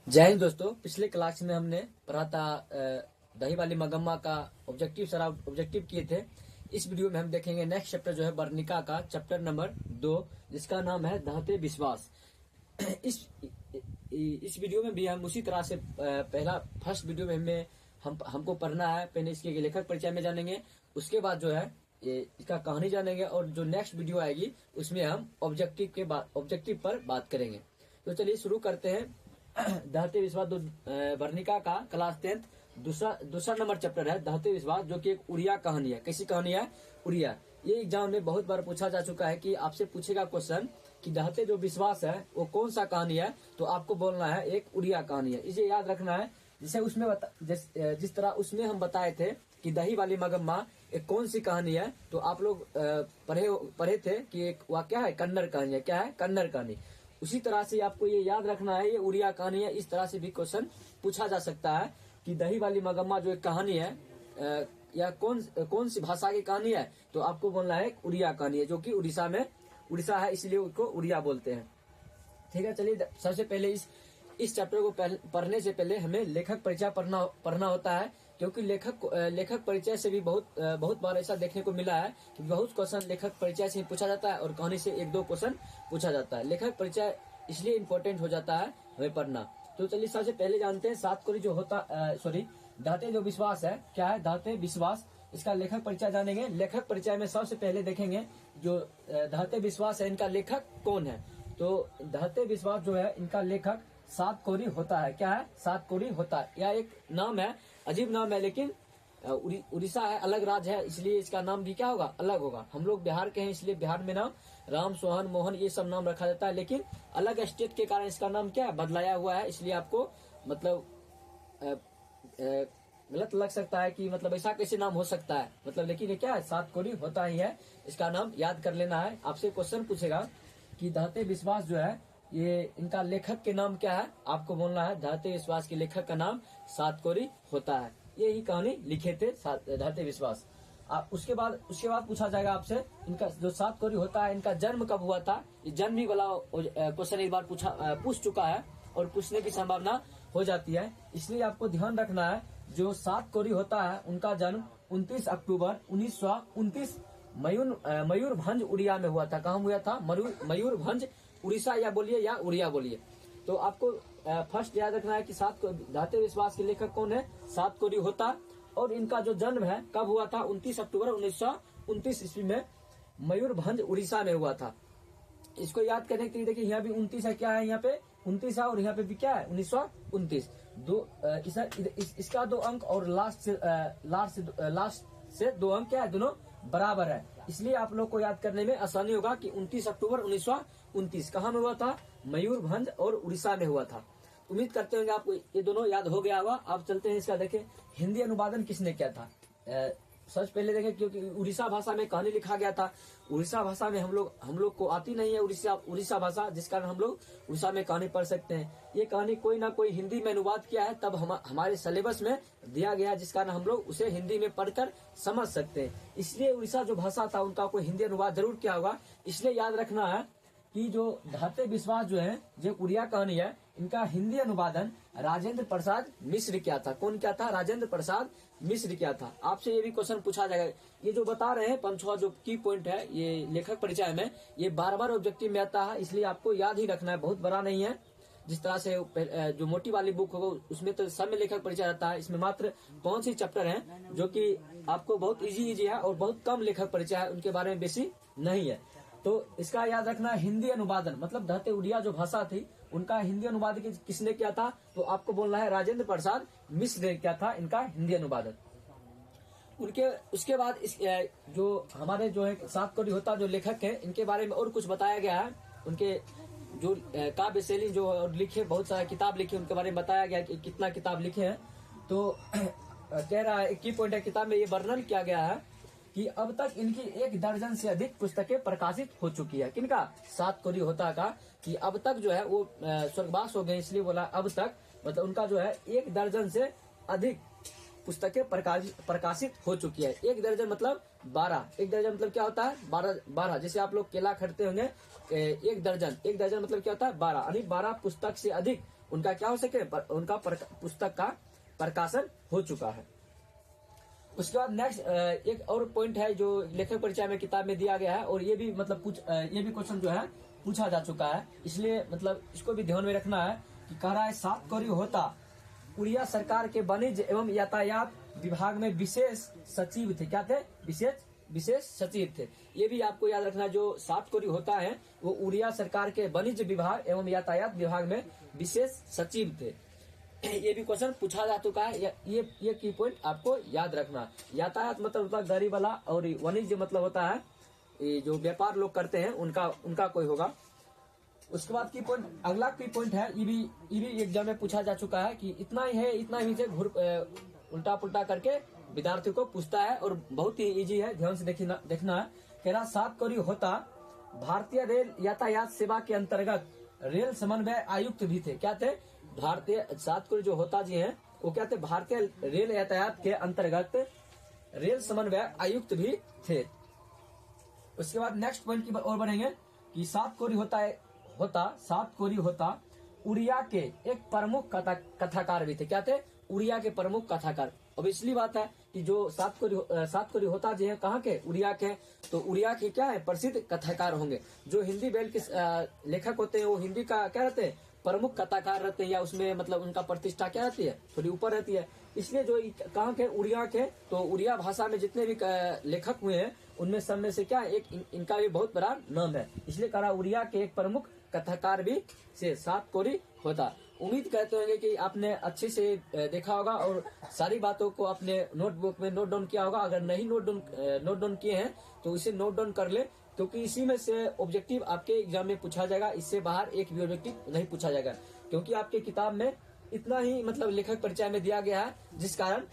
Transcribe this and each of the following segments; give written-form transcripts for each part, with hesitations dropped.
जय हिंद दोस्तों। पिछले क्लास में हमने पढ़ा था दही वाली मगम्मा का ऑब्जेक्टिव किए थे। इस वीडियो में हम देखेंगे नेक्स्ट चैप्टर जो है वर्णिका का चैप्टर नंबर 2, जिसका नाम है दहते विश्वास। इस वीडियो में भी हम उसी तरह से फर्स्ट वीडियो में हमको पढ़ना है। पहले इसके लेखक परिचय में जानेंगे, उसके बाद जो है इसका कहानी जानेंगे, और जो नेक्स्ट वीडियो आएगी उसमें हम ऑब्जेक्टिव पर बात करेंगे। तो चलिए शुरू करते हैं। दहते विश्वास वर्णिका का क्लास 10 दूसरा नंबर चैप्टर है दहते विश्वास, जो कि एक उड़िया कहानी है। कैसी कहानी है? उड़िया। ये एग्जाम में बहुत बार पूछा जा चुका है कि आपसे पूछेगा क्वेश्चन कि दहते जो विश्वास है वो कौन सा कहानी है, तो आपको बोलना है एक उड़िया कहानी है। इसे याद रखना है। जिसे उसमें जिस तरह उसमें हम बताए थे कि दही वाली मगम्मा एक कौन सी कहानी है, तो आप लोग पढ़े थे कि एक क्या है, कन्नड़ कहानी है। क्या है? कन्नड़ कहानी। उसी तरह से आपको ये याद रखना है, ये उड़िया कहानी है। इस तरह से भी क्वेश्चन पूछा जा सकता है कि दही वाली मगम्मा जो एक कहानी है या कौन सी भाषा की कहानी है, तो आपको बोलना है उड़िया कहानी है, जो कि उड़ीसा है, इसलिए उसको उड़िया बोलते हैं। ठीक है, चलिए सबसे पहले इस चैप्टर को पढ़ने से पहले हमें लेखक परिचय पढ़ना होता है, क्योंकि लेखक परिचय से भी बहुत बार ऐसा देखने को मिला है कि बहुत क्वेश्चन लेखक परिचय से ही पूछा जाता है और कहानी से 1-2 क्वेश्चन पूछा जाता है। लेखक परिचय इसलिए इम्पोर्टेंट हो जाता है हमें पढ़ना। तो चलिए सबसे पहले जानते हैं सातकोरी जो होता दहते जो विश्वास है। क्या है दहते विश्वास? इसका लेखक परिचय जानेंगे। लेखक परिचय में सबसे पहले देखेंगे जो दहते विश्वास है, इनका लेखक कौन है। तो दहते विश्वास जो है, इनका लेखक सातकोरी होता है। क्या है? सातकोरी होता है। यह एक नाम है, अजीब नाम है, लेकिन उड़ीसा है, अलग राज्य है, इसलिए इसका नाम भी क्या होगा, अलग होगा। हम लोग बिहार के हैं, इसलिए बिहार में नाम राम, सोहन, मोहन ये सब नाम रखा जाता है, लेकिन अलग स्टेट के कारण इसका नाम क्या है, बदलाया हुआ है। इसलिए आपको मतलब गलत लग सकता है कि मतलब ऐसा कैसे नाम हो सकता है, मतलब, लेकिन ये क्या है, सातकोरी होता ही है। इसका नाम याद कर लेना है। आपसे क्वेश्चन पूछेगा कि दहते विश्वास जो है, ये इनका लेखक के नाम क्या है, आपको बोलना है दहते विश्वास के लेखक का नाम सातकोरी होता है। ये ही कहानी लिखे थे दहते विश्वास। उसके बाद पूछा जाएगा आपसे, इनका जो सातकोरी होता है, इनका जन्म कब हुआ था। ये जन्म भी वाला क्वेश्चन एक बार पूछ चुका है और पूछने की संभावना हो जाती है, इसलिए आपको ध्यान रखना है। जो सातकोरी होता है, उनका जन्म 29 अक्टूबर 1929 मयूरभंज उड़िया में हुआ था। कहाँ हुआ था? मयूरभंज उड़ीसा, या उड़िया बोलिए। तो आपको फर्स्ट याद रखना है कि दहते विश्वास के लेखक कौन है, सातकोरी होता, और इनका जो जन्म है कब हुआ था, 29 अक्टूबर 1929 ईस्वी में मयूरभंज उड़ीसा में हुआ था। इसको याद करने के लिए देखिए, यहाँ भी 29 है, क्या है यहाँ पे 29 है, और यहाँ पे भी क्या है 1929। इसका 2 अंक और लास्ट से 2 अंक क्या है, दोनों बराबर है, इसलिए आप लोग को याद करने में आसानी होगा कि 29 अक्टूबर 1929 कहाँ में हुआ था, मयूरभंज और उड़ीसा में हुआ था। उम्मीद करते होंगे आपको ये दोनों याद हो गया होगा। आप चलते हैं इसका, देखें हिंदी अनुवादन किसने किया था। सबसे पहले देखें, क्योंकि उड़ीसा भाषा में कहानी लिखा गया था। उड़ीसा भाषा में हम लोग को आती नहीं है उड़ीसा भाषा, जिस कारण हम लोग उड़ीसा में कहानी पढ़ सकते हैं। ये कहानी कोई ना कोई हिंदी में अनुवाद किया है, तब हमारे सिलेबस में दिया गया, जिस कारण हम लोग उसे हिंदी में पढ़कर समझ सकते हैं। इसलिए उड़ीसा जो भाषा था, उनका कोई हिंदी अनुवाद जरूर किया होगा। इसलिए याद रखना है कि जो दहते विश्वास जो है, जो उड़िया कहानी है, इनका हिंदी अनुवादन राजेंद्र प्रसाद मिश्र किया था। कौन किया था? राजेंद्र प्रसाद मिश्र किया था। आपसे ये भी क्वेश्चन पूछा जाएगा। ये जो बता रहे हैं 5-6 जो की पॉइंट है, ये लेखक परिचय में, ये बार ऑब्जेक्टिव में आता है, इसलिए आपको याद ही रखना है। बहुत बड़ा नहीं है, जिस तरह से जो मोटी वाली बुक होगा उसमें तो सब में लेखक परिचय रहता है। इसमें मात्र 5 ही चैप्टर हैं, जो कि आपको बहुत इजी है, और बहुत कम लेखक परिचय है, उनके बारे में बेसी नहीं है। तो इसका याद रखना, हिंदी अनुवादन मतलब दहते उड़िया जो भाषा थी, उनका हिंदी अनुवाद किसने किया था, तो आपको बोलना है राजेंद्र प्रसाद मिश्र ने किया था इनका हिंदी अनुवादन। उसके बाद जो हमारे जो है सातकोरी होता जो लेखक है, इनके बारे में और कुछ बताया गया है। उनके जो काव्य शैली जो लिखे, बहुत सारा किताब लिखे, उनके बारे में बताया गया कि कितना किताब लिखे हैं। तो कह रहा है, एक की पॉइंट है किताब में ये वर्णन किया गया है कि अब तक इनकी 1 दर्जन से अधिक पुस्तकें प्रकाशित हो चुकी है। किनका? सातकोरी होता का, कि अब तक जो है वो स्वर्गवास हो गए, इसलिए बोला अब तक, मतलब उनका जो है 1 दर्जन से अधिक पुस्तकें प्रकाशित हो चुकी है। 1 दर्जन मतलब 12। 1 दर्जन मतलब क्या होता है? 12। जैसे आप लोग केला खरीदते होंगे, 1 दर्जन मतलब क्या होता है? 12, यानी 12 पुस्तक से अधिक उनका क्या हो सके, उनका पुस्तक का प्रकाशन हो चुका है। उसके बाद नेक्स्ट एक और पॉइंट है जो लेखक परिचय में किताब में दिया गया है, और ये भी मतलब ये भी क्वेश्चन जो है पूछा जा चुका है, इसलिए मतलब इसको भी ध्यान में रखना है कि कह रहा है सातकौरी होता उड़िया सरकार के वाणिज्य एवं यातायात विभाग में विशेष सचिव थे। क्या थे? विशेष सचिव थे। ये भी आपको याद रखना, जो सातकौरी होता है वो उड़िया सरकार के वाणिज्य विभाग एवं यातायात विभाग में विशेष सचिव थे। ये भी क्वेश्चन पूछा जा चुका है। ये की पॉइंट आपको याद रखना। यातायात मतलब होता है गाड़ी वाला, और वाणिज्य मतलब होता है ये जो व्यापार लोग करते हैं उनका कोई होगा। उसके बाद की पॉइंट, अगला की पॉइंट है, ये भी एग्जाम में पूछा जा चुका है कि इतना ही है, इतना ही से उल्टा पुल्टा करके विद्यार्थियों को पूछता है, और बहुत ही इजी है, ध्यान से देखना है। कह रहा सातकौरी होता भारतीय रेल यातायात सेवा के अंतर्गत रेल समन्वय आयुक्त भी थे। क्या थे? भारतीय सातकौरी जो होता जी हैं वो क्या थे? भारतीय रेल यातायात के अंतर्गत रेल समन्वय आयुक्त भी थे। उसके बाद नेक्स्ट पॉइंट की ओर बढ़ेंगे कि सातकौरी होता उड़िया के एक प्रमुख कथाकार भी थे। क्या थे? उड़िया के प्रमुख कथाकार। अब इसलिए बात है कि जो सातकौरी होता जी है कहाँ के? उड़िया के। तो उड़िया के क्या है? प्रसिद्ध कथाकार होंगे। जो हिंदी बेल के लेखक होते हैं वो हिंदी का क्या रहते हैं? प्रमुख कथाकार रहते हैं, या उसमें मतलब उनका प्रतिष्ठा क्या रहती है? थोड़ी ऊपर रहती है। इसलिए जो कहाँ के? उड़िया के। तो उड़िया भाषा में जितने भी लेखक हुए हैं उनमें सब में से क्या एक इनका भी बहुत बड़ा नाम है, इसलिए कहा उड़िया के एक प्रमुख कथाकार भी से सातकौरी होता। उम्मीद करते होंगे कि आपने अच्छे से देखा होगा और सारी बातों को अपने नोटबुक में नोट डाउन किया होगा। अगर नहीं नोट डाउन किए हैं तो इसे नोट डाउन कर ले, क्योंकि इसी में से ऑब्जेक्टिव आपके एग्जाम में पूछा जाएगा। इससे बाहर एक भी ऑब्जेक्टिव नहीं पूछा जाएगा, क्योंकि आपके किताब में इतना ही मतलब लेखक परिचय में दिया गया है, जिस कारण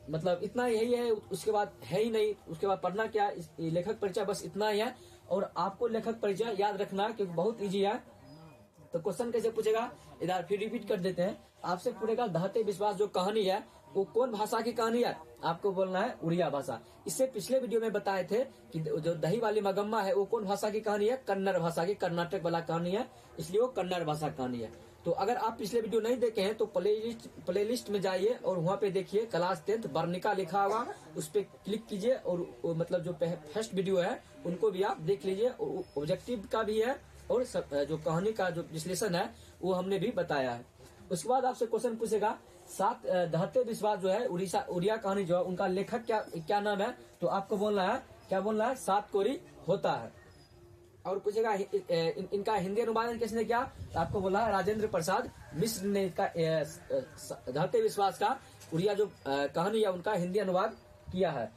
मतलब इतना यही है, उसके बाद है ही नहीं। उसके बाद पढ़ना क्या? लेखक परिचय बस इतना ही है। और आपको लेखक परिचय याद रखना क्योंकि बहुत इजी है। तो क्वेश्चन कैसे पूछेगा, इधर फिर रिपीट कर देते हैं। आपसे पूछेगा दहते विश्वास जो कहानी है वो कौन भाषा की कहानी है? आपको बोलना है उड़िया भाषा। इससे पिछले वीडियो में बताए थे कि जो दही वाली मगम्मा है वो कौन भाषा की कहानी है? कन्नड़ भाषा की, कर्नाटक वाला कहानी है, इसलिए वो कन्नड़ भाषा कहानी है। तो अगर आप पिछले वीडियो नहीं देखे हैं तो प्लेलिस्ट में जाइए और वहाँ पे देखिए, क्लास 10th वर्णिका लिखा होगा, उस पर क्लिक कीजिए और मतलब जो फर्स्ट वीडियो है उनको भी आप देख लीजिए। ऑब्जेक्टिव का भी है और जो कहानी का जो विश्लेषण है वो हमने भी बताया है। उसके बाद आपसे क्वेश्चन पूछेगा दहते विश्वास जो है उड़िया कहानी जो है उनका लेखक क्या नाम है? तो आपको बोलना है, क्या बोलना है? सातकौरी होता है। और पूछेगा इनका हिंदी अनुवादन किसने किया? तो आपको बोला है राजेंद्र प्रसाद मिश्र ने इसका दहते विश्वास का उड़िया जो कहानी है उनका हिंदी अनुवाद किया है।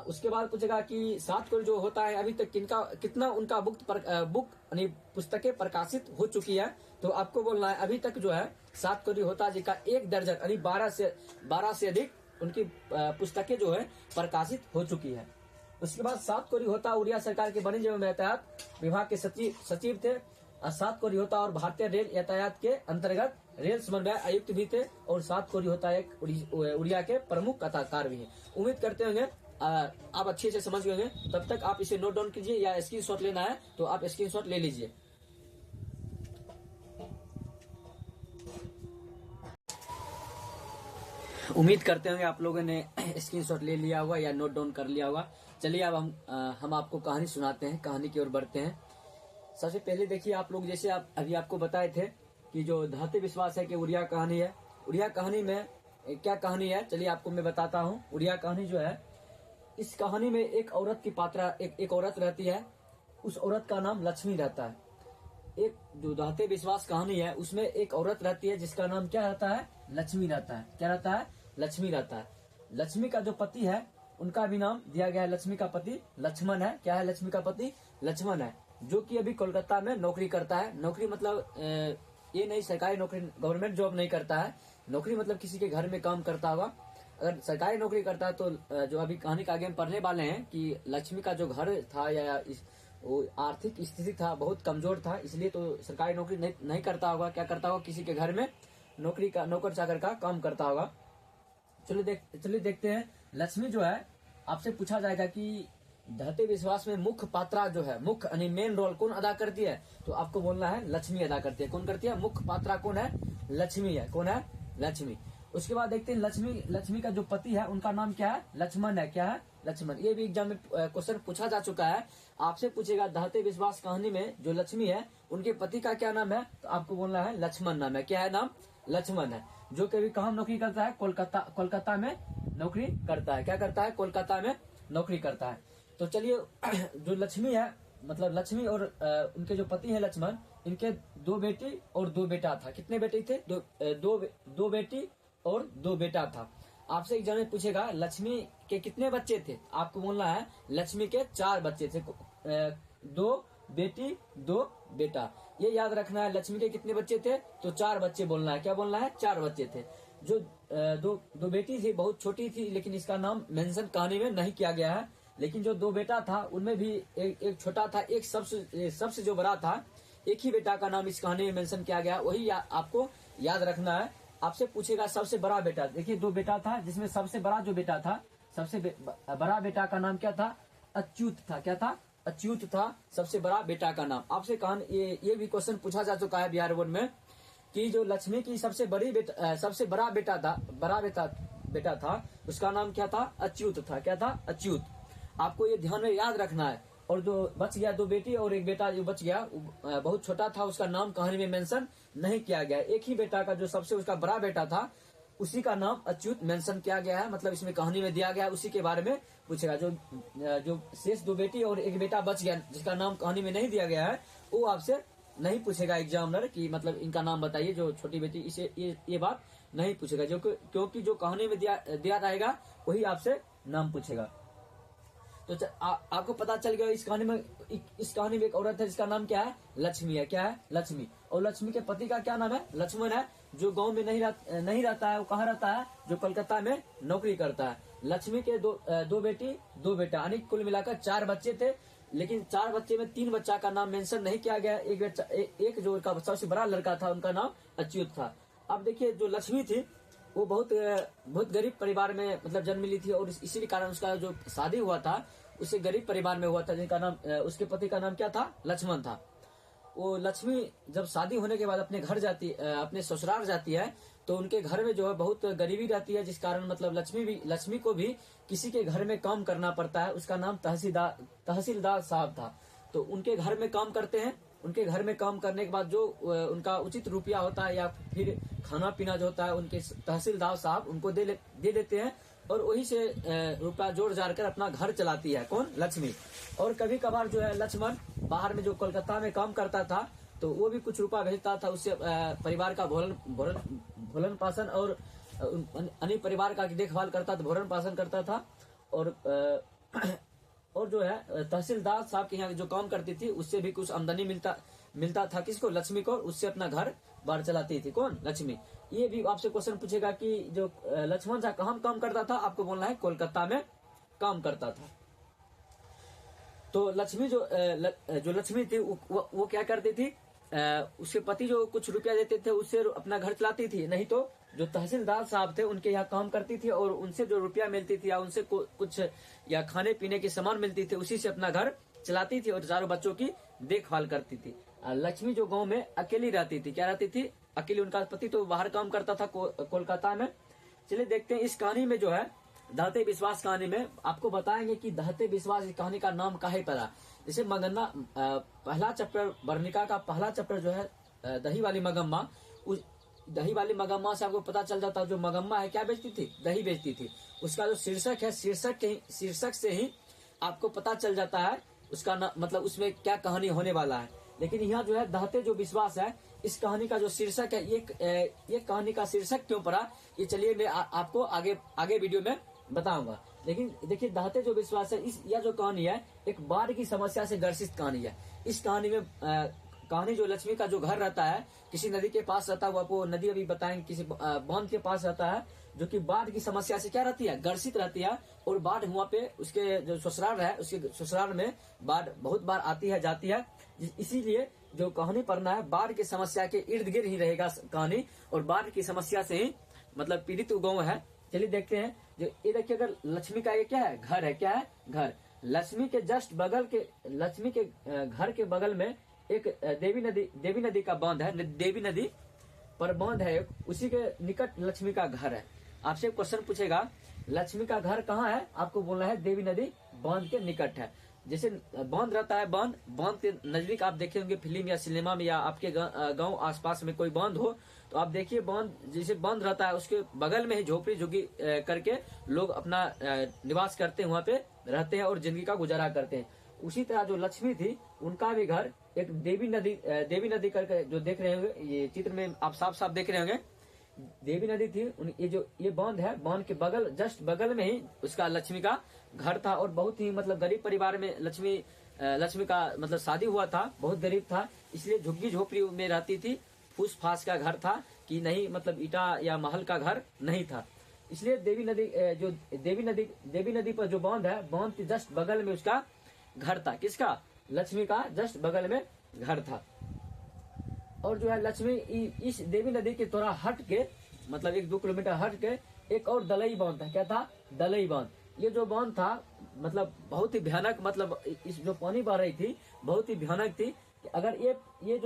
उसके बाद पूछेगा कि सातकौरी जो होता है अभी तक कितना उनका बुक यानी पुस्तकें प्रकाशित हो चुकी है? तो आपको बोलना है अभी तक जो है सातकौरी होता जी का 1 दर्जन यानी 12 से अधिक उनकी पुस्तकें जो है प्रकाशित हो चुकी है। उसके बाद सातकौरी होता उड़िया सरकार के वाणिज्य एवं यातायात विभाग के सचिव थे। सातकौरी होता और भारतीय रेल यातायात के अंतर्गत रेल समन्वय आयुक्त भी थे। और सातकौरी होता एक उड़िया के प्रमुख कथाकार भी है। उम्मीद करते होंगे आप अच्छे से समझ गए। तब तक आप इसे नोट डाउन कीजिए, या स्क्रीनशॉट लेना है तो आप स्क्रीनशॉट ले लीजिए। उम्मीद करते होंगे आप लोगों ने स्क्रीनशॉट ले लिया होगा या नोट डाउन कर लिया होगा। चलिए अब हम आपको कहानी सुनाते हैं, कहानी की ओर बढ़ते हैं। सबसे पहले देखिए आप लोग, जैसे अभी आपको बताए थे कि जो दहते विश्वास है कि उड़िया कहानी है। उड़िया कहानी में क्या कहानी है चलिए आपको मैं बताता हूँ। उड़िया कहानी जो है, इस कहानी में एक औरत की पात्रा एक औरत रहती है। उस औरत का नाम लक्ष्मी रहता है। एक जो दहते विश्वास कहानी है उसमें एक औरत रहती है जिसका नाम क्या रहता है? लक्ष्मी रहता है। क्या रहता है? लक्ष्मी रहता है। लक्ष्मी का जो पति है उनका भी नाम दिया गया है। लक्ष्मी का पति लक्ष्मण है। क्या है? लक्ष्मी का पति लक्ष्मण है, जो कि अभी कोलकाता में नौकरी करता है। नौकरी मतलब ये नहीं सरकारी नौकरी, गवर्नमेंट जॉब नहीं करता है। नौकरी मतलब किसी के घर में काम करता होगा। अगर सरकारी नौकरी करता है तो जो अभी कहानी का आगे हम पढ़ने वाले हैं कि लक्ष्मी का जो घर था या वो आर्थिक स्थिति था बहुत कमजोर था, इसलिए तो सरकारी नौकरी नहीं करता होगा। क्या करता होगा? किसी के घर में नौकर चाकर का काम करता होगा। चलिए देखते हैं। लक्ष्मी जो है, आपसे पूछा जाएगा कि दहते विश्वास में मुख्य पात्रा जो है, मुख्य यानी मेन रोल कौन अदा करती है? तो आपको बोलना है लक्ष्मी अदा करती है। कौन करती है? मुख्य पात्रा कौन है? लक्ष्मी है। कौन है? लक्ष्मी। उसके बाद देखते हैं लक्ष्मी का जो पति है उनका नाम क्या है? लक्ष्मण है। क्या है? लक्ष्मण। ये भी एग्जाम में क्वेश्चन पूछा जा चुका है। आपसे पूछेगा दहते विश्वास कहानी में जो लक्ष्मी है उनके पति का क्या नाम है? तो आपको बोलना है लक्ष्मण नाम है। क्या है नाम? लक्ष्मण है। जो कभी कहाँ नौकरी करता है? कोलकाता में नौकरी करता है। क्या करता है? कोलकाता में नौकरी करता है। तो चलिए जो लक्ष्मी है, मतलब लक्ष्मी और उनके जो पति है लक्ष्मण, इनके 2 बेटी और 2 बेटा था। कितने बेटे थे? दो बेटी और 2 बेटा था। आपसे एग्जाम में पूछेगा लक्ष्मी के कितने बच्चे थे? आपको बोलना है लक्ष्मी के 4 बच्चे थे। 2 बेटी 2 बेटा। ये याद रखना है। लक्ष्मी के कितने बच्चे थे? तो 4 बच्चे बोलना है। क्या बोलना है? 4 बच्चे थे। जो दो बेटी थी बहुत छोटी थी, लेकिन इसका नाम मेंशन कहानी में नहीं किया गया है। लेकिन जो 2 बेटा था उनमें भी एक छोटा था, एक सबसे जो बड़ा था। एक ही बेटा का नाम इस कहानी में मेंशन किया गया, वही आपको याद रखना है। आपसे पूछेगा सबसे बड़ा बेटा। देखिए 2 बेटा था, जिसमें सबसे बड़ा जो बेटा था, सबसे बड़ा बेटा का नाम क्या था? अच्युत था। क्या था? अच्युत था सबसे बड़ा बेटा का नाम। आपसे ये भी क्वेश्चन पूछा जा चुका है बिहार बोर्ड में कि जो लक्ष्मी की सबसे बड़ा बेटा था उसका नाम क्या था? अच्युत था। क्या था? अच्युत। आपको ये ध्यान में याद रखना है। और जो बच गया 2 बेटी और 1 बेटा जो बच गया बहुत छोटा था, उसका नाम कहानी में मेंशन नहीं किया गया। एक ही बेटा का जो सबसे उसका बड़ा बेटा था उसी का नाम अच्युत मेंशन किया गया है, मतलब इसमें कहानी में दिया गया है, उसी के बारे में पूछेगा। जो शेष 2 बेटी और 1 बेटा बच गया जिसका नाम कहानी में नहीं दिया गया है, वो आपसे नहीं पूछेगा एग्जामिनर की मतलब इनका नाम बताइए। जो छोटी बेटी, इसे ये बात नहीं पूछेगा, जो क्योंकि जो कहानी में दिया रहेगा वही आपसे नाम पूछेगा। तो आपको पता चल गया इस कहानी में एक औरत है जिसका नाम क्या है? लक्ष्मी है। क्या है? लक्ष्मी। और लक्ष्मी के पति का क्या नाम है? लक्ष्मण है। जो गांव में नहीं रहता है, वो कहाँ रहता है? जो कोलकाता में नौकरी करता है। लक्ष्मी के 2 बेटी 2 बेटा, यानी कुल मिलाकर 4 बच्चे थे। लेकिन 4 बच्चे में 3 बच्चा का नाम मेंशन नहीं किया गया। एक जो उनका सबसे बड़ा लड़का था उनका नाम अच्युत था। अब देखिए जो लक्ष्मी थी वो बहुत गरीब परिवार में मतलब जन्म ली थी, और इसी कारण उसका जो शादी हुआ था उसे गरीब परिवार में हुआ था, जिनका नाम उसके पति का नाम क्या था? लक्ष्मण था। वो लक्ष्मी जब शादी होने के बाद अपने ससुराल जाती है तो उनके घर में जो है बहुत गरीबी रहती है, जिस कारण मतलब लक्ष्मी को भी किसी के घर में काम करना पड़ता है। उसका नाम तहसीलदार साहब था। तो उनके घर में काम करते हैं। उनके घर में काम करने के बाद जो उनका उचित रुपया होता है या फिर खाना पीना जो होता है उनके तहसीलदार साहब उनको दे देते हैं, और वही से रुपया जोड़ जाड़ कर अपना घर चलाती है। कौन? लक्ष्मी। और कभी कभार जो है लक्ष्मण बाहर में जो कोलकाता में काम करता था तो वो भी कुछ रुपया भेजता था, उससे परिवार का भोलन पालन और अन्य परिवार का देखभाल करता था, भोलन पालन करता था। और जो है तहसीलदार साहब के यहाँ जो काम करती थी उससे भी कुछ आमदनी मिलता था। किसको? लक्ष्मी को। उससे अपना घर बार चलाती थी। कौन? लक्ष्मी। ये भी आपसे क्वेश्चन पूछेगा कि जो लक्ष्मण था कहाँ काम करता था? आपको बोलना है कोलकाता में काम करता था। तो लक्ष्मी जो लक्ष्मी थी वो क्या करती थी? उसके पति जो कुछ रुपया देते थे उससे अपना घर चलाती थी, नहीं तो जो तहसीलदार साहब थे उनके यहाँ काम करती थी और उनसे जो रुपया मिलती थी या उनसे कुछ या खाने पीने की सामान मिलती थी उसी से अपना घर चलाती थी और 4 बच्चों की देखभाल करती थी। लक्ष्मी जो गांव में अकेली रहती थी। क्या रहती थी? अकेली। उनका पति तो बाहर काम करता था कोलकाता में। चलिए देखते हैं इस कहानी में जो है दहते विश्वास कहानी में आपको बताएंगे कि दहते विश्वास इस कहानी का नाम काहे पड़ा। जैसे मगन्ना पहला चैप्टर वर्णिका का पहला चैप्टर जो है दही वाली मगम्मा, उस दही वाली मगम्मा से आपको पता चल जाता है जो मगम्मा है क्या बेचती थी? दही बेचती थी। उसका जो शीर्षक है शीर्षक से ही आपको पता चल जाता है उसका मतलब उसमें क्या कहानी होने वाला है। लेकिन यहाँ जो है दहते जो विश्वास है इस कहानी का जो शीर्षक है ये कहानी का शीर्षक क्यों पड़ा ये चलिए मैं आपको आगे वीडियो में बताऊंगा। लेकिन देखिए दहते जो विश्वास है यह जो कहानी है एक बाढ़ की समस्या से ग्रसित कहानी है। इस कहानी में कहानी जो लक्ष्मी का जो घर रहता है किसी नदी के पास रहता है, वो आपको नदी अभी बताएंगे, किसी बांध के पास रहता है, जो कि बाढ़ की समस्या से क्या रहती है? ग्रसित रहती है। और बाढ़ हुआ पे उसके जो ससुराल है उसके ससुराल में बाढ़ बहुत बार आती है जाती है। इसीलिए जो कहानी पढ़ना है बाढ़ की समस्या के इर्द गिर्द ही रहेगा कहानी, और बाढ़ की समस्या से ही मतलब पीड़ित गाँव है। चलिए देखते हैं। जो ये देखिए अगर लक्ष्मी का ये क्या है? घर है। क्या है? घर। लक्ष्मी के जस्ट बगल के लक्ष्मी के घर के बगल में एक देवी नदी का बांध है। देवी नदी पर बांध है एक, उसी के निकट लक्ष्मी का घर है। आपसे क्वेश्चन पूछेगा लक्ष्मी का घर कहाँ है, आपको बोलना है देवी नदी बांध के निकट है। जैसे बांध रहता है, बांध के नजदीक आप देखे होंगे फिल्म या सिनेमा में, या आपके गांव आसपास में कोई बांध हो तो आप देखिए बांध जैसे बांध रहता है उसके बगल में ही झोपड़ी झुग्गी करके लोग अपना निवास करते हैं, वहाँ पे रहते हैं और जिंदगी का गुजारा करते हैं। उसी तरह जो लक्ष्मी थी उनका भी घर एक देवी नदी करके जो देख रहे होंगे, ये चित्र में आप साफ साफ देख रहे होंगे, देवी नदी थी। ये बांध है, बांध के बगल जस्ट बगल में ही उसका लक्ष्मी का घर था। और बहुत ही मतलब गरीब परिवार में लक्ष्मी का मतलब शादी हुआ था, बहुत गरीब था, इसलिए झुग्गी झोपड़ी में रहती थी। फूस फास का घर था कि नहीं, मतलब ईटा या महल का घर नहीं था। इसलिए देवी नदी पर जो बांध है, बांध के जस्ट बगल में उसका घर था। किसका? लक्ष्मी का जस्ट बगल में घर था। और जो है लक्ष्मी इस देवी नदी के थोड़ा हट के, मतलब 1-2 किलोमीटर हट के एक और दलई बांध था। क्या था? दलई बांध। ये जो बांध था मतलब बहुत ही भयानक, मतलब इस जो पानी बह रही थी बहुत ही भयानक थी। अगर ये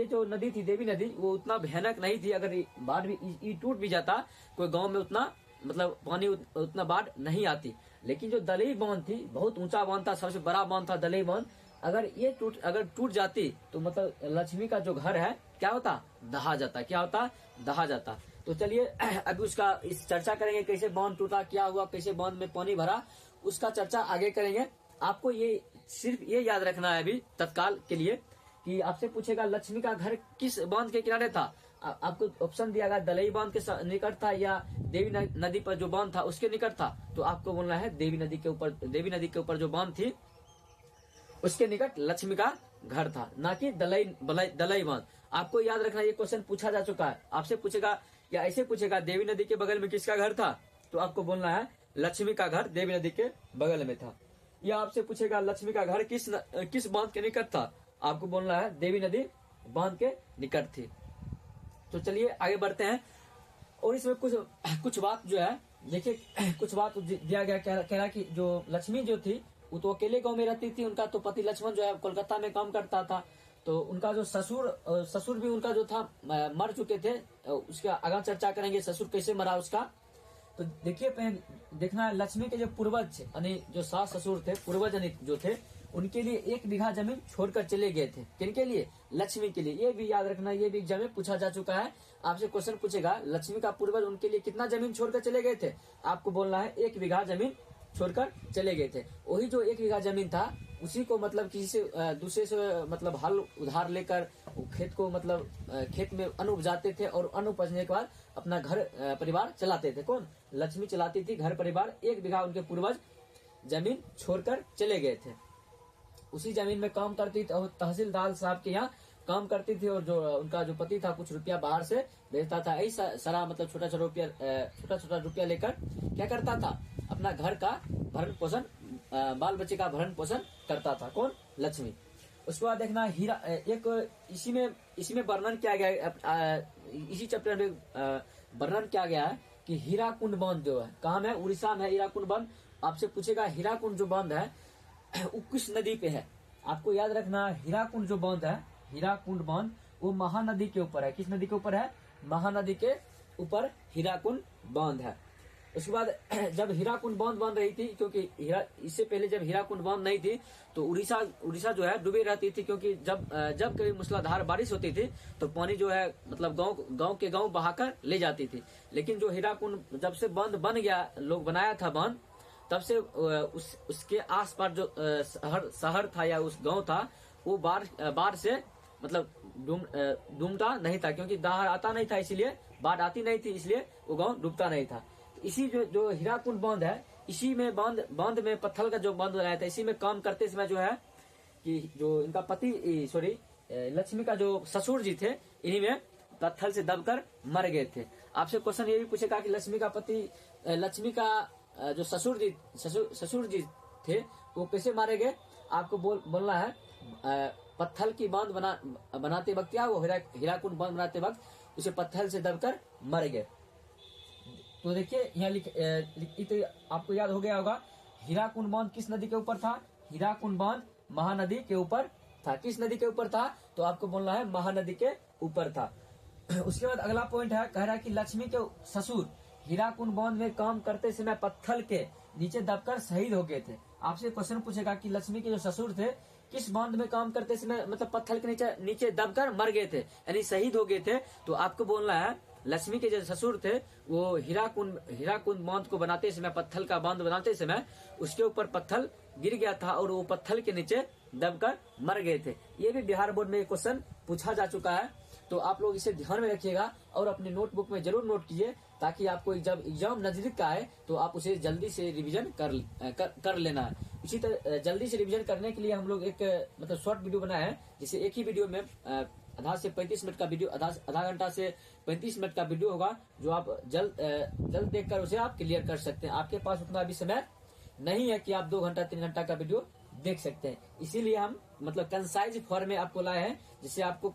जो नदी थी देवी नदी, वो उतना भयानक नहीं थी। अगर बाढ़ भी टूट भी जाता कोई गांव में, उतना मतलब पानी उतना बाढ़ नहीं आती। लेकिन जो दलई बांध थी बहुत ऊंचा बांध था, सबसे बड़ा बांध था दलई बांध। अगर टूट जाती तो मतलब लक्ष्मी का जो घर है क्या होता? दहा जाता। क्या होता? दहा जाता। तो चलिए अभी उसका इस चर्चा करेंगे, कैसे बांध टूटा, क्या हुआ, कैसे बांध में पानी भरा, उसका चर्चा आगे करेंगे। आपको ये सिर्फ ये याद रखना है अभी तत्काल के लिए कि आपसे पूछेगा लक्ष्मी का घर किस बांध के किनारे था। आपको ऑप्शन दिया गया दलई बांध के निकट था या देवी नदी पर जो बांध था उसके निकट था। तो आपको बोलना है देवी नदी के ऊपर जो बांध थी उसके निकट लक्ष्मी का घर था, ना कि दलई बांध। आपको याद रखना ये क्वेश्चन पूछा जा चुका है। आपसे पूछेगा या ऐसे पूछेगा देवी नदी के बगल में किसका घर था, तो आपको बोलना है लक्ष्मी का घर देवी नदी के बगल में था। या आपसे पूछेगा लक्ष्मी का घर किस बांध के निकट था, आपको बोलना है देवी नदी बांध के निकट थी। तो चलिए आगे बढ़ते हैं। और इसमें कुछ बात जो है देखिए, कुछ बात दिया गया, कह रहा कि जो लक्ष्मी जो थी वो तो अकेले गांव में रहती थी। उनका तो पति लक्ष्मण जो है कोलकाता में काम करता था। तो उनका जो ससुर भी उनका जो था मर चुके थे। उसका आगे चर्चा करेंगे, ससुर कैसे मरा उसका। तो देखिए देखना है लक्ष्मी के जो पूर्वज यानी जो सास ससुर थे, पूर्वज जो थे, उनके लिए 1 बीघा जमीन छोड़कर चले गए थे। किनके लिए? लक्ष्मी के लिए। ये भी याद रखना, ये भी एग्जाम में पूछा जा चुका है। आपसे क्वेश्चन पूछेगा लक्ष्मी का पूर्वज उनके लिए कितना जमीन छोड़कर चले गए थे, आपको बोलना है 1 बीघा जमीन छोड़कर चले गए थे। वही जो 1 बीघा जमीन था उसी को मतलब किसी से दूसरे से मतलब हल उधार लेकर खेत को मतलब खेत में अन्न उपजाते थे और अन्न उपजने के बाद अपना घर परिवार चलाते थे। कौन? लक्ष्मी चलाती थी घर परिवार। 1 बीघा उनके पूर्वज जमीन छोड़कर चले गए थे। उसी जमीन में काम करती थी और तहसीलदार साहब के यहाँ काम करती थी। और जो उनका जो पति था कुछ रुपया बाहर से भेजता था। ऐसा सारा मतलब छोटा छोटा रुपया लेकर क्या करता था? अपना घर का भरण पोषण, बाल बच्चे का भरण पोषण करता था। कौन? लक्ष्मी। उसके बाद देखना हीरा, एक इसी में वर्णन किया गया, इसी चैप्टर में वर्णन किया गया है कि हीराकुंड बांध जो है कहाँ में? उड़ीसा में है हीराकुंड बांध। आपसे पूछेगा हीराकुंड जो बांध है वो किस नदी पे है। आपको याद रखना हीराकुंड जो बांध है, हीराकुंड बांध वो महानदी के ऊपर है। किस नदी के ऊपर है? महानदी के ऊपर हीराकुंड बांध है। उसके बाद जब हीराकुंड बांध बन रही थी, क्योंकि इससे पहले जब हीराकुंड बांध नहीं थी तो उड़ीसा जो है डूबी रहती थी। क्योंकि जब कभी मूसलाधार बारिश होती थी तो पानी जो है मतलब गांव के गांव बहाकर ले जाती थी। लेकिन जो हीराकुंड जब से बांध बन गया, लोग बनाया था बांध, तब से उसके आसपास जो शहर था या उस गांव था वो बाढ़ से मतलब डूबता नहीं था। क्योंकि दाहर आता नहीं था, इसीलिए बाढ़ आती नहीं थी, इसलिए वो गांव डूबता नहीं था। इसी जो हीराकुंड बांध है, इसी में बांध में पत्थर का जो बांध बनाया था, इसी में काम करते समय जो है कि जो इनका पति लक्ष्मी का जो ससुर जी थे, इन्हीं में पत्थर से दबकर मर गए थे। आपसे क्वेश्चन ये भी पूछेगा कि लक्ष्मी का जो ससुर जी थे वो कैसे मारे गए। आपको बोलना है पत्थर की बांध बनाते वक्त या वो हीराकुंड बांध बनाते वक्त उसे पत्थर से दबकर मर गए। तो देखिए यहाँ तो आपको याद हो गया होगा हीराकुंड बांध किस नदी के ऊपर था? हीराकुंड बांध महानदी के ऊपर था। किस नदी के ऊपर था? तो आपको बोलना है महानदी के ऊपर था। उसके बाद अगला पॉइंट है, कह रहा है कि लक्ष्मी के ससुर हीराकुंड बांध में काम करते समय पत्थर के नीचे दबकर शहीद हो गए थे। आपसे क्वेश्चन पूछेगा कि लक्ष्मी के जो ससुर थे किस बांध में काम करते समय मतलब पत्थर के नीचे दबकर मर गए थे, यानी शहीद हो गए थे। तो आपको बोलना है लक्ष्मी के जो ससुर थे वो हीराकुंड बांध को बनाते समय, पत्थर का बांध बनाते समय उसके ऊपर पत्थर गिर गया था और वो पत्थर के नीचे दबकर मर गए थे। ये भी बिहार बोर्ड में क्वेश्चन पूछा जा चुका है, तो आप लोग इसे ध्यान में रखिएगा और अपने नोटबुक में जरूर नोट कीजिए, ताकि आपको जब एग्जाम नजदीक का आए तो आप उसे जल्दी से रिवीजन कर लेना है। इसी तरह जल्दी से रिवीजन करने के लिए हम लोग एक मतलब शॉर्ट वीडियो बनाया है, जिसे एक ही वीडियो में आधा से 35 मिनट का वीडियो, आधा घंटा से 35 मिनट का वीडियो होगा, जो आप जल्द देखकर उसे आप क्लियर कर सकते हैं। आपके पास उतना भी समय नहीं है कि आप 2 घंटा 3 घंटा का वीडियो देख सकते हैं, इसीलिए हम मतलब कंसाइज फॉर्म में आपको लाए हैं, जिससे आपको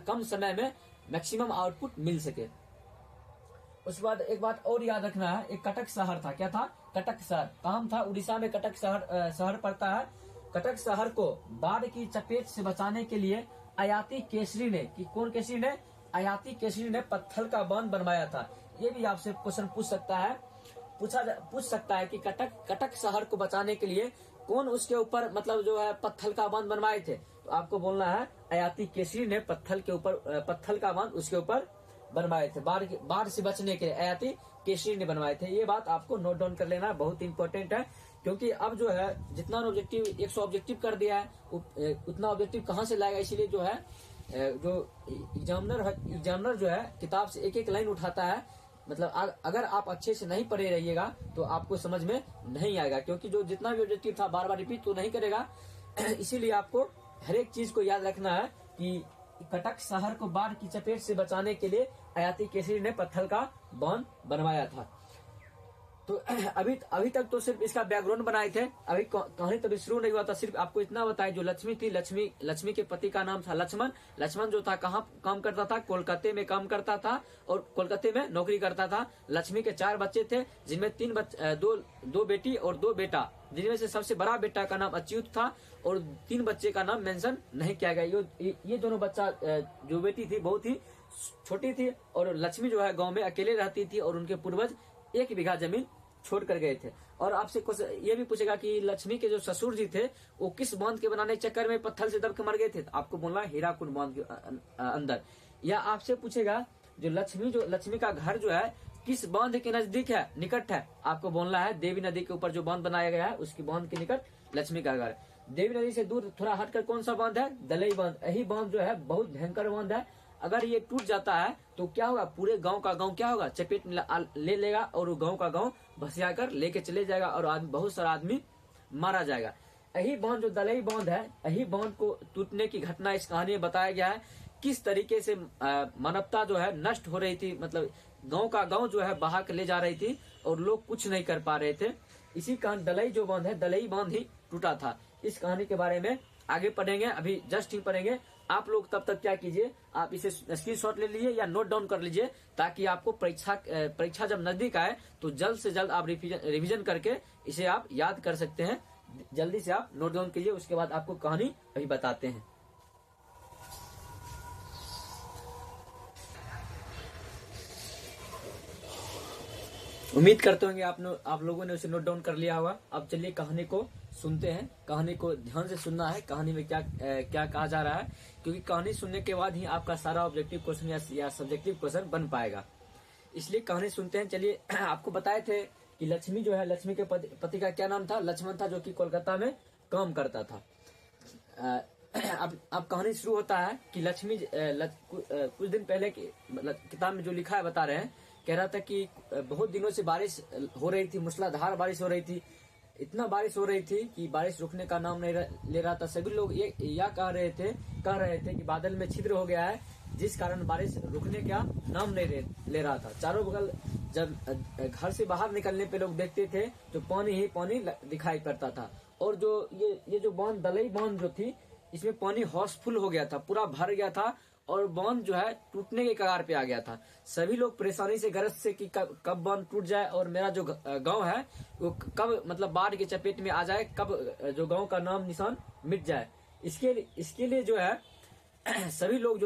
कम समय में मैक्सिमम आउटपुट मिल सके। उसके बाद एक बात और याद रखना है, एक कटक शहर था। क्या था? कटक शहर। काम था उड़ीसा में कटक शहर पड़ता है। कटक शहर को बाढ़ की चपेट से बचाने के लिए आयाती केसरी ने, कि कौन केसरी ने? आयाती केसरी ने पत्थर का बांध बनवाया था। ये भी आपसे क्वेश्चन पूछ सकता है कि कटक शहर को बचाने के लिए कौन उसके ऊपर मतलब जो है पत्थर का बांध बनवाए थे? तो आपको बोलना है आयाती केसरी ने पत्थर का बांध उसके ऊपर बनवाए थे। बाढ़ से बचने के लिए आयाती केसरी ने बनवाए थे। ये बात आपको नोट डाउन कर लेना, बहुत इंपॉर्टेंट है, क्योंकि अब जो है जितना ऑब्जेक्टिव 100 ऑब्जेक्टिव कर दिया है, उतना ऑब्जेक्टिव कहाँ से लाएगा? इसीलिए जो है जो एग्जामिनर जो है किताब से एक लाइन उठाता है। मतलब अगर आप अच्छे से नहीं पढ़े रहिएगा तो आपको समझ में नहीं आएगा, क्योंकि जो जितना भी ऑब्जेक्टिव था बार बार रिपीट तो नहीं करेगा। इसीलिए आपको हर एक चीज को याद रखना है कि कटक शहर को बाढ़ की चपेट से बचाने के लिए आयाती केसरी ने पत्थर का बांध बनवाया था। तो अभी तक तो सिर्फ इसका बैकग्राउंड बनाए थे, अभी कहानी तभी शुरू नहीं हुआ था। सिर्फ आपको इतना बताया, जो लक्ष्मी थी, लक्ष्मी के पति का नाम था लक्ष्मण जो था कहाँ काम करता था? कोलकाता में काम करता था और कोलकाता में नौकरी करता था। लक्ष्मी के 4 बच्चे थे, जिनमें 2 बेटी और 2 बेटा, जिनमें से सबसे बड़ा बेटा का नाम अच्युत था और 3 बच्चे का नाम मेंशन नहीं किया गया। ये दोनों बच्चा जो बेटी थी बहुत ही छोटी थी, और लक्ष्मी जो है गाँव में अकेले रहती थी और उनके पूर्वज 1 बीघा जमीन छोड़ कर गए थे। और आपसे ये भी पूछेगा कि लक्ष्मी के जो ससुर जी थे वो किस बांध के बनाने के चक्कर में पत्थर से दब के मर गए थे? तो आपको बोलना हीराकुंड बांध के अंदर। या आपसे पूछेगा जो लक्ष्मी का घर जो है किस बांध के नजदीक है, निकट है? आपको बोलना है देवी नदी के ऊपर जो बांध बनाया गया है उसकी बांध के निकट लक्ष्मी का घर। देवी नदी से दूर थोड़ा हटकर कौन सा बांध है? दलई बांध। यही बांध जो है बहुत भयंकर बांध है। अगर ये टूट जाता है तो क्या होगा? पूरे गांव का गांव क्या होगा? चपेट में ले लेगा और वो गांव का गांव भसिया कर लेके चले जाएगा और बहुत सारा आदमी मारा जाएगा। यही बांध जो दलई बांध है, यही बांध को टूटने की घटना इस कहानी में बताया गया है। किस तरीके से मानवता जो है नष्ट हो रही थी, मतलब गांव का गांव जो है बहा के ले जा रही थी और लोग कुछ नहीं कर पा रहे थे। इसी कारण दलई जो बांध है, दलई बांध ही टूटा था। इस कहानी के बारे में आगे पढ़ेंगे, अभी जस्ट ही पढ़ेंगे। आप लोग तब तक क्या कीजिए, आप इसे स्क्रीनशॉट ले लीजिए या नोट डाउन कर लीजिए, ताकि आपको परीक्षा जब नजदीक आए तो जल्द से जल्द आप रिवीजन करके इसे आप याद कर सकते हैं। जल्दी से आप नोट डाउन कीजिए, उसके बाद आपको कहानी अभी बताते हैं। उम्मीद करते होंगे आप लोगों ने उसे नोट डाउन कर लिया होगा। अब चलिए कहानी को सुनते हैं। कहानी को ध्यान से सुनना है, कहानी में क्या कहा जा रहा है, क्योंकि कहानी सुनने के बाद ही आपका सारा ऑब्जेक्टिव क्वेश्चन या सब्जेक्टिव क्वेश्चन बन पाएगा। इसलिए कहानी सुनते हैं। चलिए, आपको बताए थे कि लक्ष्मी जो है, लक्ष्मी के पति का क्या नाम था? लक्ष्मण था, जो कि कोलकाता में काम करता था। अब कहानी शुरू होता है कि लक्ष्मी कुछ दिन पहले किताब में जो लिखा है बता रहे हैं, कह रहा था कि बहुत दिनों से बारिश हो रही थी, मूसलाधार बारिश हो रही थी। इतना बारिश हो रही थी कि बारिश रुकने का नाम नहीं ले रहा था। सभी लोग ये कह रहे थे कि बादल में छिद्र हो गया है, जिस कारण बारिश रुकने का नाम नहीं ले रहा था। चारों बगल जब घर से बाहर निकलने पे लोग देखते थे तो पानी ही पानी दिखाई पड़ता था। और जो ये जो बांध, दलई बांध जो थी, इसमें पानी हाउसफुल हो गया था, पूरा भर गया था और बांध जो है टूटने के कगार पे आ गया था। सभी लोग परेशानी से ग्रस्त से कि कब बांध टूट जाए और मेरा जो गांव है वो कब मतलब बाढ़ के चपेट में आ जाए, कब जो गांव का नाम निशान मिट जाए। इसके लिए जो है सभी लोग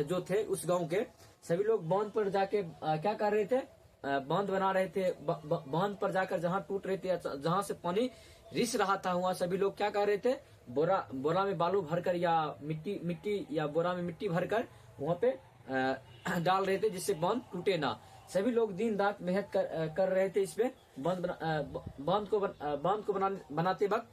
जो थे उस गांव के सभी लोग बांध पर जाके क्या कर रहे थे, बांध बना रहे थे। बांध पर जाकर जहाँ टूट रहे थे, जहाँ से पानी रिस रहा था, वहाँ सभी लोग क्या कर रहे थे, बोरा में बालू भरकर या मिट्टी या बोरा में मिट्टी भरकर वहाँ पे डाल रहे थे, जिससे बांध टूटे ना। सभी लोग दिन रात मेहनत कर रहे थे इसमें बांध को बनाते वक्त,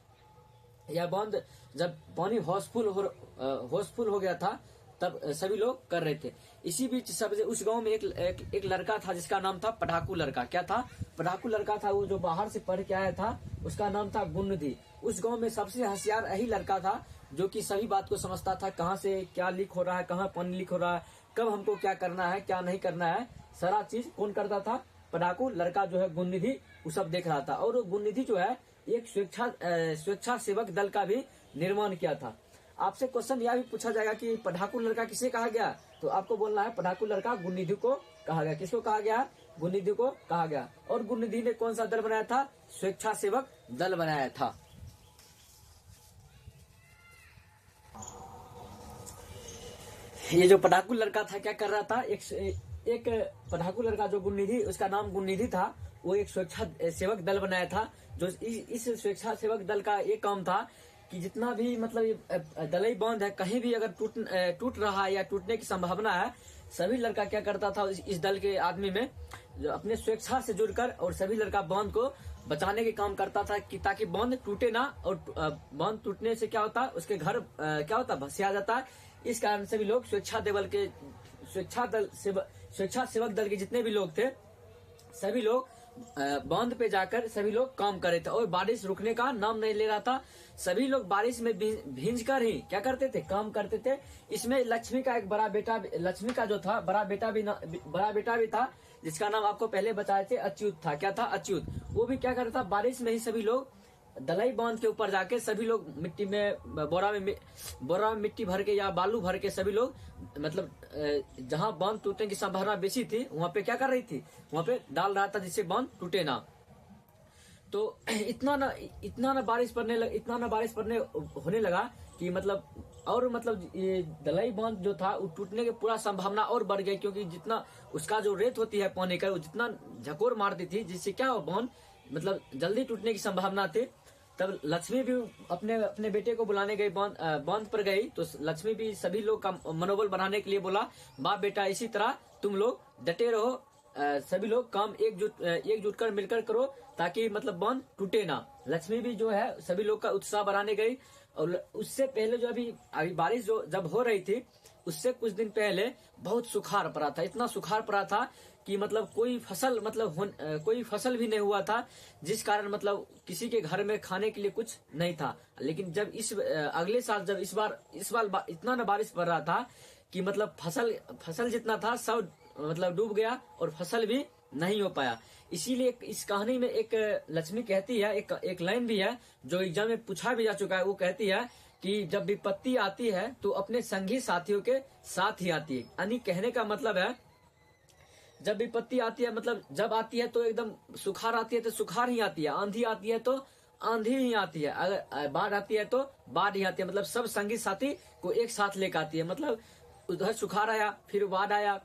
या बांध जब पानी हाउसफुल हो गया था तब सभी लोग कर रहे थे। इसी बीच सबसे उस गांव में एक लड़का था जिसका नाम था पढ़ाकू लड़का। क्या था? पढ़ाकू लड़का था। वो जो बाहर से पढ़ के आया था, उसका नाम था गुन्नदी। उस गांव में सबसे होशियार यही लड़का था, जो कि सभी बात को समझता था, कहाँ से क्या लीक हो रहा है, कहाँ पानी लीक हो रहा है, कब हमको क्या करना है क्या नहीं करना है, सारा चीज कौन करता था? पढ़ाकू लड़का जो है गुन्नदी, वो सब देख रहा था। और गुन्नदी जो है एक स्वेच्छा सेवक दल का भी निर्माण किया था। आपसे क्वेश्चन यह भी पूछा जाएगा कि पढ़ाकू लड़का किसे कहा गया, तो आपको बोलना है पढ़ाकू लड़का गुन्नदी को कहा गया। किसको कहा गया? गुन्नदी को कहा गया। और गुन्नदी ने कौन सा दल बनाया था? स्वेच्छा सेवक दल बनाया था। ये जो पढ़ाकू लड़का था क्या कर रहा था? एक पढ़ाकू लड़का जो गुन्नदी, उसका नाम गुन्नदी था, वो एक स्वेच्छा सेवक दल बनाया था। जो इस स्वेच्छा सेवक दल का एक काम था कि जितना भी मतलब दलई बांध है, कहीं भी अगर टूट रहा है या टूटने की संभावना है, सभी लड़का क्या करता था इस दल के आदमी में, जो अपने स्वेच्छा से जुड़कर, और सभी लड़का बांध को बचाने के काम करता था कि ताकि बांध टूटे ना। और बांध टूटने से क्या होता, उसके घर क्या होता, भसिया जाता है। इस कारण सभी लोग स्वेच्छा सेवक दल के जितने भी लोग थे, सभी लोग बांध पे जाकर सभी लोग काम कर रहे थे। और बारिश रुकने का नाम नहीं ले रहा था। सभी लोग बारिश में भींज कर ही क्या करते थे, काम करते थे। इसमें लक्ष्मी का एक बड़ा बेटा, लक्ष्मी का जो था बड़ा बेटा भी था, जिसका नाम आपको पहले बताए थे, अच्युत था। क्या था? अच्युत। वो भी क्या करता था, बारिश में ही सभी लोग दलई बांध के ऊपर जाके सभी लोग मिट्टी में बोरा में मिट्टी भर के या बालू भर के सभी लोग मतलब जहां बांध टूटने की संभावना बेसी थी, वहां पे क्या कर रही थी, वहां पे डाल रहा था, जिससे बांध टूटे ना। तो इतना ना बारिश पड़ने होने लगा कि मतलब ये दलई बांध जो था वो टूटने की पूरा संभावना और बढ़ गई, क्योंकि जितना उसका जो रेत होती है पानी का, वो जितना झकोर मारती थी, जिससे क्या हो, बांध मतलब जल्दी टूटने की संभावना थी। तब लक्ष्मी भी अपने बेटे को बुलाने गई, बांध पर गई। तो लक्ष्मी भी सभी लोग का मनोबल बढ़ाने के लिए बोला, बाप बेटा इसी तरह तुम लोग डटे रहो, सभी लोग काम एकजुट कर मिलकर करो, ताकि मतलब बांध टूटे ना। लक्ष्मी भी जो है सभी लोग का उत्साह बढ़ाने गई। और उससे पहले जो अभी बारिश जो जब हो रही थी, उससे कुछ दिन पहले बहुत सुखाड़ पड़ा था। इतना सुखाड़ पड़ा था कि मतलब कोई फसल भी नहीं हुआ था, जिस कारण मतलब किसी के घर में खाने के लिए कुछ नहीं था। लेकिन जब अगले साल जब इस बार इतना न बारिश पड़ रहा था कि मतलब फसल जितना था सब मतलब डूब गया, और फसल भी नहीं हो पाया। इसीलिए इस कहानी में एक लक्ष्मी कहती है, एक लाइन भी है जो एग्जाम में पूछा भी जा चुका है। वो कहती है कि जब विपत्ति आती है तो अपने संगी साथियों के साथ ही आती है। यानी कहने का मतलब है, जब विपत्ति आती है, मतलब जब आती है तो एकदम सुखाड़ आती है तो सुखाड़ ही आती है, आंधी आती है तो आंधी ही आती है, अगर बाढ़ आती है तो बाढ़ ही आती है। मतलब सब संगी साथी को एक साथ लेकर आती है। मतलब उधर सुखाड़ आया, फिर बाढ़ आया,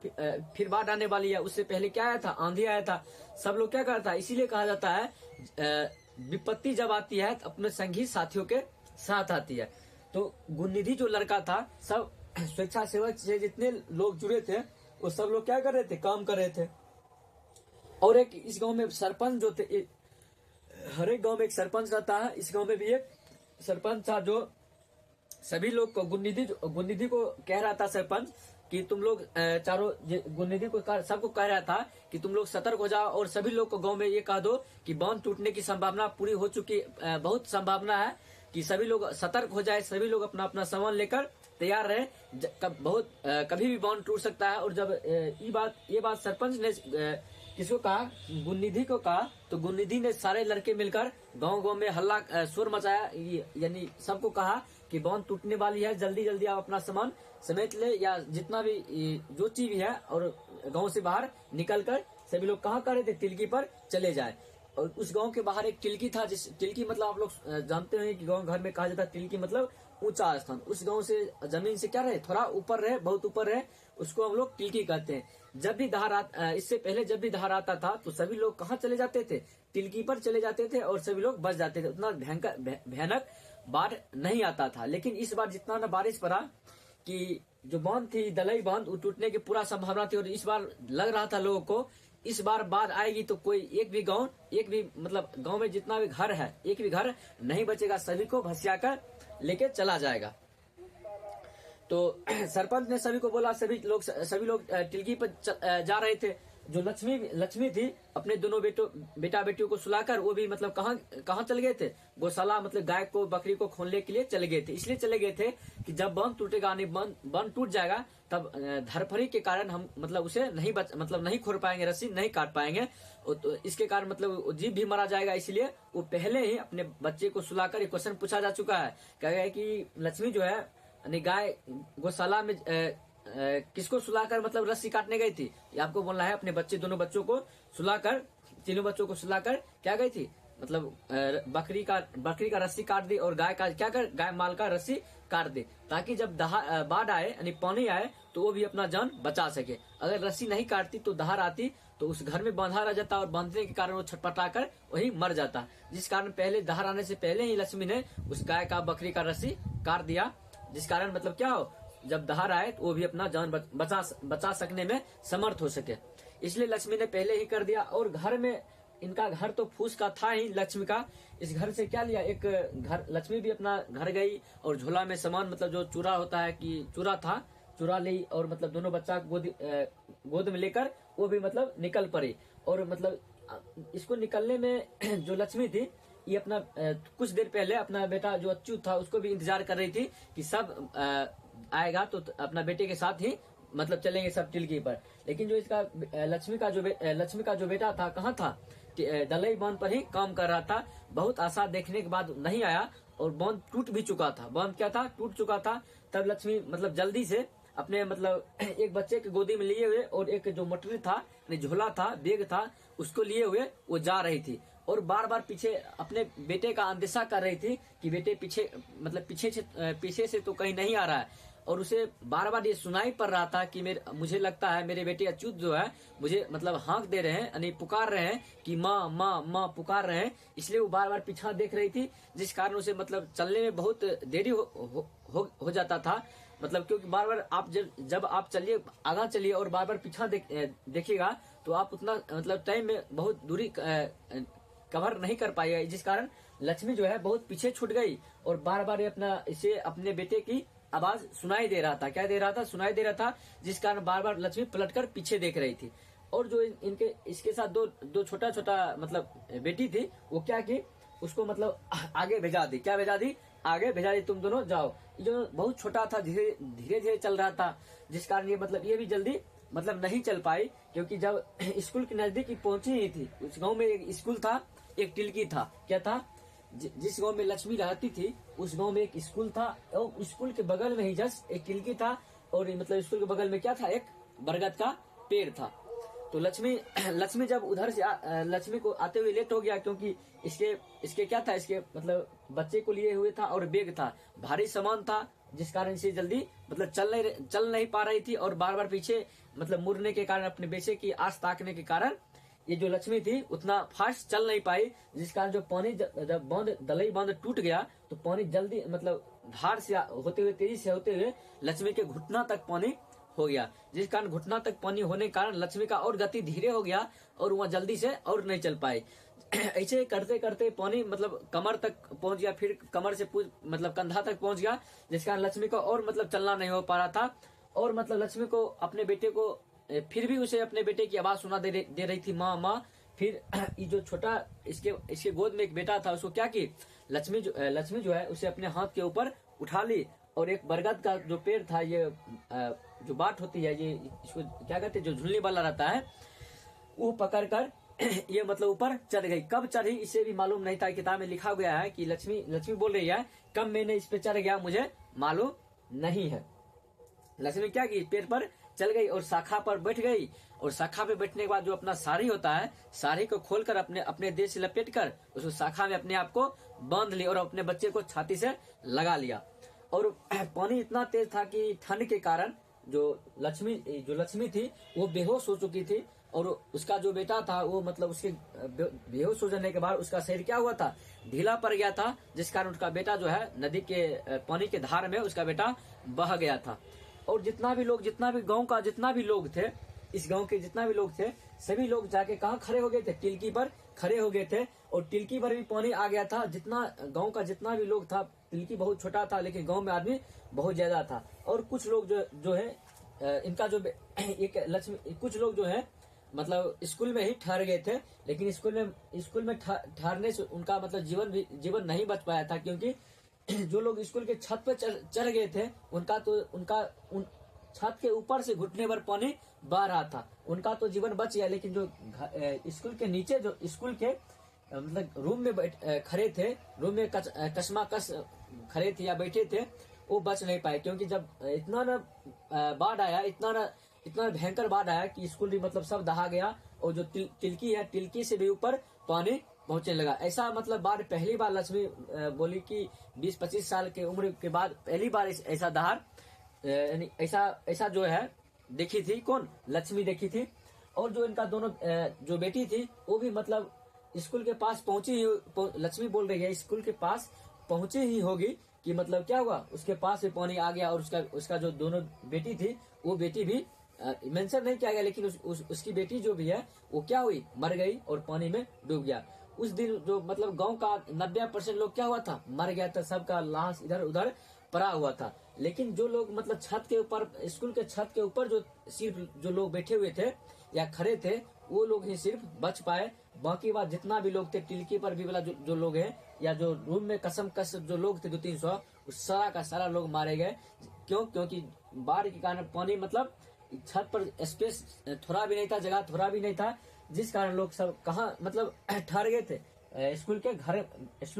फिर बाढ़ आने वाली है, उससे पहले क्या आया था, आंधी आया था। सब लोग क्या करता है, इसीलिए कहा जाता है विपत्ति जब आती है तो अपने संगी साथियों के साथ आती है। तो गुन्निधि जो लड़का था, सब स्वेच्छा सेवक से जितने लोग जुड़े थे, वो सब लोग क्या कर रहे थे, काम कर रहे थे। और एक इस गांव में सरपंच जो थे, हर एक गांव में एक सरपंच रहता है। इस गांव में भी एक सरपंच था जो सभी लोग को गुन्निधि को कह रहा था सरपंच कि तुम लोग चारों गुन्निधि को सबको कह रहा था कि तुम लोग सतर्क हो जाओ, और सभी लोग को गांव में ये कह दो कि बांध टूटने की संभावना पूरी हो चुकी, बहुत संभावना है कि सभी लोग सतर्क हो जाए, सभी लोग अपना अपना सामान लेकर तैयार रहे। कभी भी बांध टूट सकता है। और जब ये बात सरपंच ने किसको कहा, गुन्निधि को कहा, तो गुन्निधि ने सारे लड़के मिलकर गांव में हल्ला शोर मचाया, यानी सबको कहा कि बांध टूटने वाली है, जल्दी जल्दी आप अपना सामान समेट ले, या जितना भी जो चीज भी है, और गांव से बाहर निकलकर सभी लोग कहाँ कर रहे थे, तिलकी पर चले जाए। और उस गांव के बाहर एक तिलकी था, टिलकी मतलब आप लोग जानते हैं कि गांव घर में कहा जाता है तिलकी मतलब ऊंचा स्थान, उस गांव से जमीन से क्या रहे, थोड़ा ऊपर रहे, बहुत ऊपर रहे, उसको हम लोग टिलकी कहते हैं। जब भी इससे पहले जब भी धार आता था तो सभी लोग कहाँ चले जाते थे, टिलकी पर चले जाते थे और सभी लोग बच जाते थे। उतना भयानक बाढ़ नहीं आता था। लेकिन इस बार जितना न बारिश पड़ा कि जो बांध थी दलई बांध, वो टूटने की पूरा संभावना थी। और इस बार लग रहा था लोगों को इस बार बाढ़ आएगी तो कोई एक भी मतलब गांव में जितना भी घर है, एक भी घर नहीं बचेगा, सभी को भसिया कर लेके चला जाएगा। तो सरपंच ने सभी को बोला, सभी लोग टिलकी पर जा रहे थे। जो लक्ष्मी थी अपने दोनों बेटा बेटियों को सुलाकर वो भी मतलब कहाँ चले गए थे, गौशाला मतलब गाय को बकरी को खोलने के लिए चले गए थे। इसलिए चले गए थे कि जब बांध टूटेगा, बांध टूट जाएगा, तब धरफरी के कारण हम मतलब उसे नहीं खोल पाएंगे, रस्सी नहीं काट पाएंगे, तो इसके कारण मतलब जीव भी मारा जाएगा। इसलिए वो पहले ही अपने बच्चे को सुलाकर एक क्वेश्चन पूछा जा चुका है, क्या है कि लक्ष्मी जो है यानी गाय गौशाला में किसको सुलाकर मतलब रस्सी काटने गई थी, ये आपको बोलना है। अपने दोनों बच्चों को सुलाकर, तीनों बच्चों को सुलाकर क्या गई थी, मतलब बकरी का रस्सी काट दी और गाय माल का रस्सी काट दी, ताकि जब बाढ़ आए यानी पानी आए तो वो भी अपना जान बचा सके। अगर रस्सी नहीं काटती तो दहाड़ आती तो उस घर में बांधा रह जाता और बांधने के कारण वो छटपटा कर वही मर जाता। जिस कारण पहले दहाड़ आने से पहले ही लक्ष्मी ने उस गाय का बकरी का रस्सी काट दिया, जिस कारण मतलब क्या हो, जब दहाड़ आए तो वो भी अपना जान बचा सकने में समर्थ हो सके। इसलिए लक्ष्मी ने पहले ही कर दिया। और घर में, इनका घर तो फूस का था ही लक्ष्मी का, इस घर से क्या लिया, एक घर लक्ष्मी भी अपना घर गई और झोला में सामान मतलब जो चूरा होता है कि चूरा ली और मतलब दोनों बच्चा गोद में लेकर वो भी मतलब निकल पड़ी। और मतलब इसको निकलने में जो लक्ष्मी थी ये अपना कुछ देर पहले अपना बेटा जो अच्युत था उसको भी इंतजार कर रही थी कि सब आएगा तो अपना बेटे के साथ ही मतलब चलेंगे सब टिलकी पर। लेकिन जो इसका लक्ष्मी का जो बेटा था कहाँ था, दलई बांध पर ही काम कर रहा था। बहुत आशा देखने के बाद नहीं आया और बांध टूट भी चुका था, बांध क्या था, टूट चुका था। तब लक्ष्मी मतलब जल्दी से अपने मतलब एक बच्चे के गोदी में लिए हुए और एक जो मटरी था, झोला था, बैग था, उसको लिए हुए वो जा रही थी और बार बार पीछे अपने बेटे का अंदेशा कर रही थी कि बेटे पीछे से तो कहीं नहीं आ रहा है। और उसे बार बार ये सुनाई पड़ रहा था कि मुझे लगता है मेरे बेटे अच्युत जो है मुझे मतलब हाँक दे रहे हैं, यानी पुकार रहे हैं कि माँ माँ माँ पुकार रहे हैं। इसलिए वो बार बार पीछा देख रही थी, जिस कारण उसे मतलब चलने में बहुत देरी हो जाता था। मतलब क्योंकि बार बार आप जब आप चलिए आगा चलिए और बार बार पीछा देखिएगा तो आप उतना मतलब टाइम में बहुत दूरी कवर नहीं कर पाएगा, जिस कारण लक्ष्मी जो है बहुत पीछे छूट गई और बार बार इसे अपने बेटे की आवाज सुनाई दे रहा था। क्या दे रहा था, सुनाई दे रहा था, जिस कारण बार बार लक्ष्मी पलटकर पीछे देख रही थी। और जो इसके साथ दो छोटा मतलब बेटी थी, वो क्या की उसको मतलब आगे भेजा दी। क्या भेजा दी, आगे भेजा दी, तुम दोनों जाओ। जो बहुत छोटा था, धीरे धीरे चल रहा था, जिस कारण ये भी जल्दी मतलब नहीं चल पाई, क्योंकि जब स्कूल के नजदीक पहुंची ही थी, उस गांव में एक स्कूल था, एक टिलकी था। क्या था, जिस गांव में लक्ष्मी रहती थी उस गांव में एक स्कूल था और स्कूल के बगल में ही जस्ट एक टिलकी था और मतलब स्कूल के बगल में क्या था, एक बरगद का पेड़ था। तो लक्ष्मी जब उधर से लक्ष्मी को आते हुए लेट हो गया, क्योंकि इसके क्या था, इसके मतलब बच्चे को लिए हुए था और बैग था, भारी सामान था, जिस कारण इसे जल्दी मतलब चल नहीं पा रही थी और बार बार पीछे मतलब मुड़ने के कारण, अपने बेटे की आस ताकने के कारण ये जो लक्ष्मी थी उतना फास्ट चल नहीं पाई, जिस कारण जो पानी जब दलई बांध टूट गया तो पानी जल्दी मतलब धार से होते हुए, तेजी से होते हुए लक्ष्मी के घुटना तक पानी हो गया, जिस कारण घुटना तक पानी होने के कारण लक्ष्मी का और गति धीरे हो गया और वह जल्दी से और नहीं चल पाई। ऐसे करते करते पानी मतलब कमर तक पहुंच गया, फिर कमर से मतलब कंधा तक पहुंच गया, जिस कारण लक्ष्मी को और मतलब चलना नहीं हो पा रहा था। और मतलब लक्ष्मी को अपने बेटे को फिर भी उसे अपने बेटे की आवाज सुना दे रही थी, माँ माँ। फिर ये जो छोटा इसके गोद में एक बेटा था, उसको क्या की लक्ष्मी जो है उसे अपने हाथ के ऊपर उठा ली और एक बरगद का जो पेड़ था, ये जो बाट होती है, ये इसको क्या कहते हैं, जो झुलने वाला रहता है, वो पकड़ कर ये मतलब ऊपर चढ़ गई। कब चढ़ी इसे भी मालूम नहीं था। किताब में लिखा गया है कि लक्ष्मी बोल रही है, कब मैंने इस पे चढ़ गया मुझे मालूम नहीं है। लक्ष्मी क्या की पेड़ पर चल गई और शाखा पर बैठ गई और शाखा पे बैठने के बाद जो अपना साड़ी होता है, साड़ी को खोलकर अपने देह से लपेट कर उसको शाखा में अपने आप को बांध ली और अपने बच्चे को छाती से लगा लिया। और पानी इतना तेज था कि ठंड के कारण जो लक्ष्मी थी वो बेहोश हो चुकी थी, और उसका जो बेटा था वो मतलब उसके बेहोश हो जाने के बाद उसका शरीर क्या हुआ था, ढीला पड़ गया था, जिस कारण उसका बेटा जो है नदी के पानी के धार में उसका बेटा बह गया था। और जितना भी गांव का जितना भी लोग थे, इस गांव के जितना भी लोग थे, सभी लोग जाके कहाँ खड़े हो गए थे, टिल्की पर खड़े हो गए थे। और टिल्की पर भी पानी आ गया था। जितना गांव का जितना भी लोग था, टिल्की बहुत छोटा था लेकिन गांव में आदमी बहुत ज्यादा था। और कुछ लोग जो है इनका जो एक लक्ष्मी, कुछ लोग जो है मतलब स्कूल में ही ठहर गए थे, लेकिन स्कूल में ठहरने से उनका मतलब जीवन नहीं बच पाया था, क्योंकि जो लोग स्कूल के छत पर चढ़ गए थे उनका छत के ऊपर से घुटने भर पानी बह रहा था, उनका तो जीवन बच गया। लेकिन जो स्कूल के नीचे जो स्कूल के मतलब रूम में खड़े थे, रूम में कशमाकश खड़े थे या बैठे थे, वो बच नहीं पाए, क्योंकि जब इतना न बाढ़ आया, इतना भयंकर बाढ़ आया कि स्कूल भी मतलब सब दहा गया। और जो टिल्की है, टिल्की से भी ऊपर पानी पहुंचने लगा। ऐसा मतलब बाढ़ पहली बार लक्ष्मी बोली कि 20-25 साल के उम्र के बाद पहली बार ऐसा दहाड़ यानी ऐसा जो है देखी थी। कौन? लक्ष्मी देखी थी। और जो इनका दोनों जो बेटी थी वो भी मतलब स्कूल के पास पहुंची ही, लक्ष्मी बोल रही है स्कूल के पास पहुंची ही होगी कि मतलब क्या हुआ, उसके पास भी पानी आ गया। और उसका जो दोनों बेटी थी वो बेटी भी मेंशन नहीं किया गया, लेकिन उसकी बेटी जो भी है वो क्या हुई, मर गई और पानी में डूब गया। उस दिन जो मतलब गांव का 90% लोग क्या हुआ था, मर गया था, सबका लाश इधर उधर पड़ा हुआ था। लेकिन जो लोग मतलब छत के ऊपर, स्कूल के छत के ऊपर जो सिर्फ जो लोग बैठे हुए थे या खड़े थे, वो लोग ही सिर्फ बच पाए। बाकी बात जितना भी लोग थे, टिल्की पर भी वाला जो लोग हैं, या जो रूम में कसम जो लोग थे 200-300, उस सारा का सारा लोग मारे गए। क्यों? क्योंकि बाढ़ के कारण पानी मतलब छत पर स्पेस थोड़ा भी नहीं था, जगह थोड़ा भी नहीं था, जिस कारण लोग सब कहाँ मतलब ठहर गए थे, स्कूल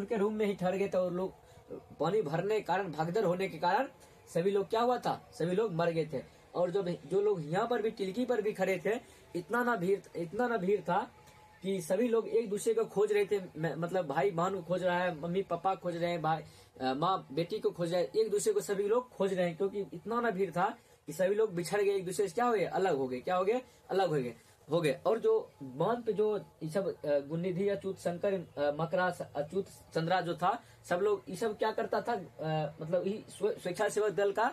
के रूम में ही ठहर गए थे। और लोग पानी भरने के कारण, भागदौड़ होने के कारण सभी लोग क्या हुआ था, सभी लोग मर गए थे। और जो लोग यहाँ पर भी टिल्की पर भी खड़े थे, इतना ना भीड़ था कि सभी लोग एक दूसरे को खोज रहे थे। मतलब भाई बहन को खोज रहा है, मम्मी पापा खोज रहे हैं, भाई माँ बेटी को खोज रहे हैं, एक दूसरे को सभी लोग खोज रहे हैं, क्योंकि इतना ना भीड़ था कि सभी लोग बिछड़ गए, एक दूसरे से क्या हो गए, अलग हो गए। क्या हो गए? अलग हो गए। और जो बांध पे जो ये सब गुन्निधि, अचूत, शंकर, मकरा, अचूत, चंद्रा जो था, सब लोग ये सब क्या करता था, मतलब ये स्वेच्छासेवक दल का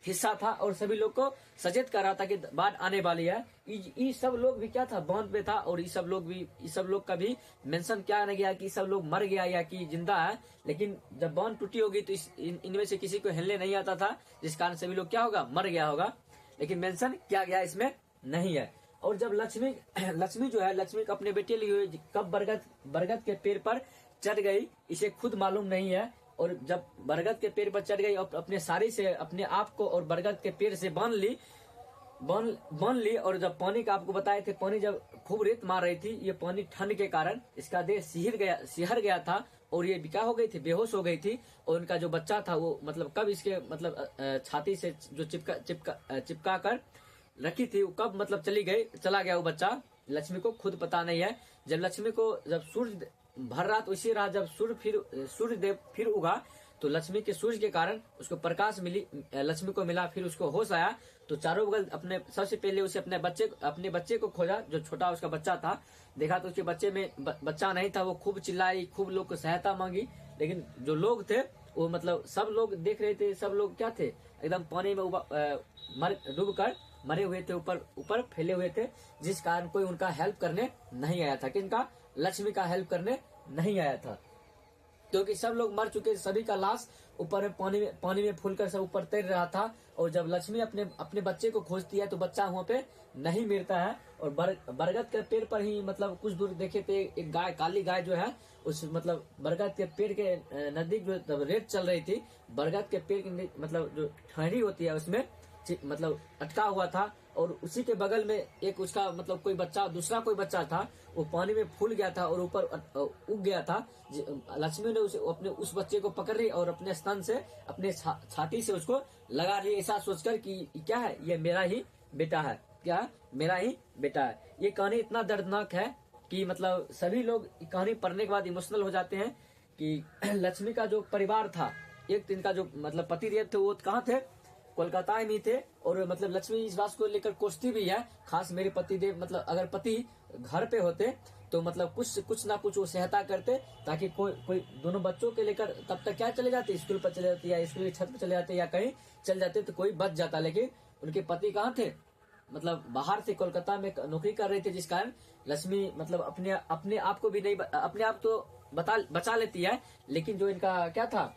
हिस्सा था और सभी लोग को सचेत कर रहा था कि बाढ़ आने वाली है। ये सब लोग भी क्या था, बांध पे था। और ये सब लोग का भी मेंशन क्या नहीं गया कि सब लोग मर गया या कि जिंदा है। लेकिन जब बांध टूटी होगी तो इनमें से किसी को हिलने नहीं आता था, जिस कारण सभी लोग क्या होगा, मर गया होगा। लेकिन मेंशन क्या गया इसमें नहीं है। और जब लक्ष्मी जो है, लक्ष्मी को अपने बेटे लिए कब बरगद के पेड़ पर चढ़ गई, इसे खुद मालूम नहीं है। और जब बरगद के पेड़ पर चढ़ गई और अपने साड़ी से अपने आप को और बरगद के पेड़ से बांध ली। और जब पानी का आपको बताए थे, पानी जब खूब रेत मार रही थी, ये पानी ठंड के कारण इसका देह सिहर गया था और ये क्या हो गई थी, बेहोश हो गई थी। और उनका जो बच्चा था वो मतलब कब इसके मतलब छाती से जो चिपका कर रखी थी, वो कब मतलब चला गया वो बच्चा, लक्ष्मी को खुद पता नहीं है। जब सूर्य भर रहा तो इसी रात जब सूर्यदेव फिर उगा, तो लक्ष्मी के सूर्य के कारण उसको प्रकाश मिली, लक्ष्मी को मिला, फिर उसको होश आया। तो चारों बगल सबसे पहले उसे अपने बच्चे को खोजा, जो छोटा उसका बच्चा था। देखा तो उसके बच्चे में बच्चा नहीं था। वो खूब चिल्लाई, खूब लोग को सहायता मांगी, लेकिन जो लोग थे वो मतलब सब लोग देख रहे थे, सब लोग क्या थे, एकदम पानी में डूब कर मरे हुए थे, ऊपर फैले हुए थे, जिस कारण कोई उनका हेल्प करने नहीं आया था। किनका? लक्ष्मी का हेल्प करने नहीं आया था, क्योंकि सब लोग मर चुके, सभी का लाश ऊपर पानी में फूलकर सब ऊपर तैर रहा था। और जब लक्ष्मी अपने बच्चे को खोजती है तो बच्चा वहाँ पे नहीं मिलता है। और बरगद के पेड़ पर ही मतलब कुछ दूर देखे थे एक गाय, काली गाय जो है, उस मतलब बरगद के पेड़ के नजदीक जो रेत चल रही थी, बरगद के पेड़ की मतलब जो ठहरी होती है उसमें मतलब अटका हुआ था। और उसी के बगल में एक उसका मतलब दूसरा कोई बच्चा था, वो पानी में फूल गया था और ऊपर उग गया था। लक्ष्मी ने उस बच्चे को पकड़ ली और अपने स्तन से, अपने छाती से उसको लगा ली, ऐसा सोचकर कि क्या है, ये मेरा ही बेटा है, क्या मेरा ही बेटा है। ये कहानी इतना दर्दनाक है कि मतलब सभी लोग कहानी पढ़ने के बाद इमोशनल हो जाते हैं कि लक्ष्मी का जो परिवार था, एक इनका जो मतलब पति देव थे वो कहाँ थे, कोलकाता में थे। और मतलब लक्ष्मी इस बात को लेकर कोसती भी है, खास मेरे पति देव मतलब अगर पति घर पे होते तो मतलब कुछ ना कुछ वो सहायता करते, ताकि कोई दोनों बच्चों के लेकर तब तक क्या चले जाते, स्कूल पर चले जाते या स्कूल की छत पर चले जाते या कहीं चल जाते तो कोई बच जाता। लेकिन उनके पति कहाँ थे, मतलब बाहर से कोलकाता में नौकरी कर रहे थे, जिस कारण लक्ष्मी मतलब अपने आप को भी नहीं, अपने आप तो बचा लेती है, लेकिन जो इनका क्या था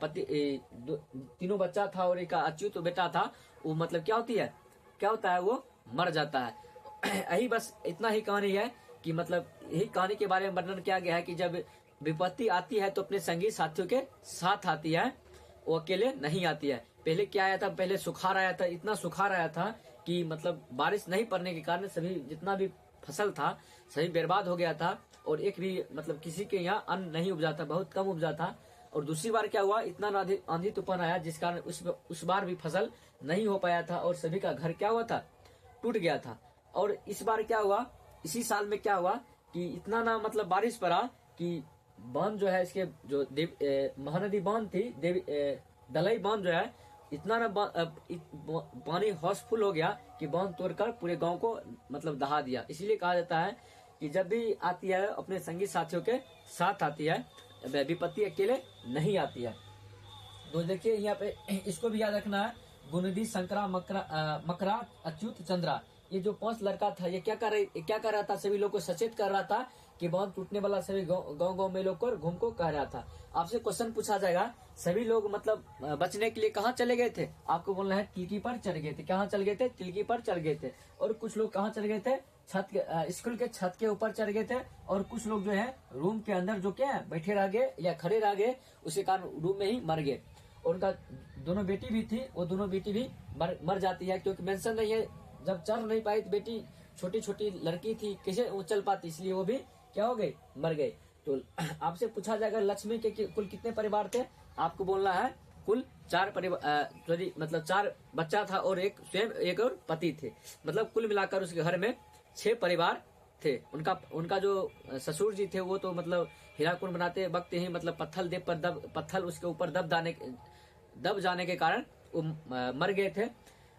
पति तीनों बच्चा था और एक अच्युत बेटा था, वो मतलब क्या होता है वो मर जाता है। यही बस इतना ही कहानी है कि मतलब यही कहानी के बारे में वर्णन किया गया है कि जब विपत्ति आती है तो अपने संगी साथियों के साथ आती है, वो अकेले नहीं आती है। पहले क्या आया था, पहले सुखाड़ आया था, इतना सुखाड़ आया था कि मतलब बारिश नहीं पड़ने के कारण सभी जितना भी फसल था सभी बर्बाद हो गया था, और एक भी मतलब किसी के यहाँ अन्न नहीं उपजा था, बहुत कम उपजा था। और दूसरी बार क्या हुआ, इतना आंधी तूफान आया जिस कारण उस बार भी फसल नहीं हो पाया था और सभी का घर क्या हुआ था, टूट गया था। और इस बार क्या हुआ, इसी साल में क्या हुआ कि इतना ना मतलब बारिश पड़ा कि बांध जो है इसके जो महानदी बांध थी दलई बांध जो है, इतना ना पानी हाउसफुल हो गया कि बांध तोड़कर पूरे गांव को मतलब दहा दिया। इसीलिए कहा जाता है कि जब भी आती है अपने संगी साथियों के साथ आती है, विपत्ति अकेले नहीं आती है। तो देखिए यहाँ पे इसको भी याद रखना है, गुनिधि शंकरा मकरा अच्युत चंद्रा, ये जो 5 लड़का था ये क्या कर रहा था, सभी लोग को सचेत कर रहा था कि बांध टूटने वाला, सभी गांव में लोग को घूम को कह रहा था। आपसे क्वेश्चन पूछा जाएगा, सभी लोग मतलब बचने के लिए कहाँ चले गए थे, आपको बोलना है तिलकी पर चढ़ गए थे। कहाँ चल गए थे, तिलकी पर चढ़ गए थे। और कुछ लोग कहाँ चढ़ गए थे, स्कूल के छत के ऊपर चढ़ गए थे। और कुछ लोग जो है रूम के अंदर जो क्या बैठे रह गए या खड़े रह गए, उसके कारण रूम में ही मर गए। और उनका दोनों बेटी भी थी, वो दोनों बेटी भी मर जाती है, क्योंकि मेंशन नहीं है, जब चढ़ नहीं पाई तो बेटी छोटी लड़की थी, कैसे वो चल पाती, इसलिए वो भी क्या हो गई, मर गए। तो आपसे पूछा जाएगा लक्ष्मी के कुल कितने परिवार थे, आपको बोलना है कुल 4 परिवार, मतलब 4 बच्चा था और एक और पति थे, मतलब कुल मिलाकर उसके घर में 6 परिवार थे। उनका जो ससुर जी थे वो तो मतलब हीराकुंड बनाते वक्त ही मतलब पत्थर उसके ऊपर दब जाने के कारण वो मर गए थे।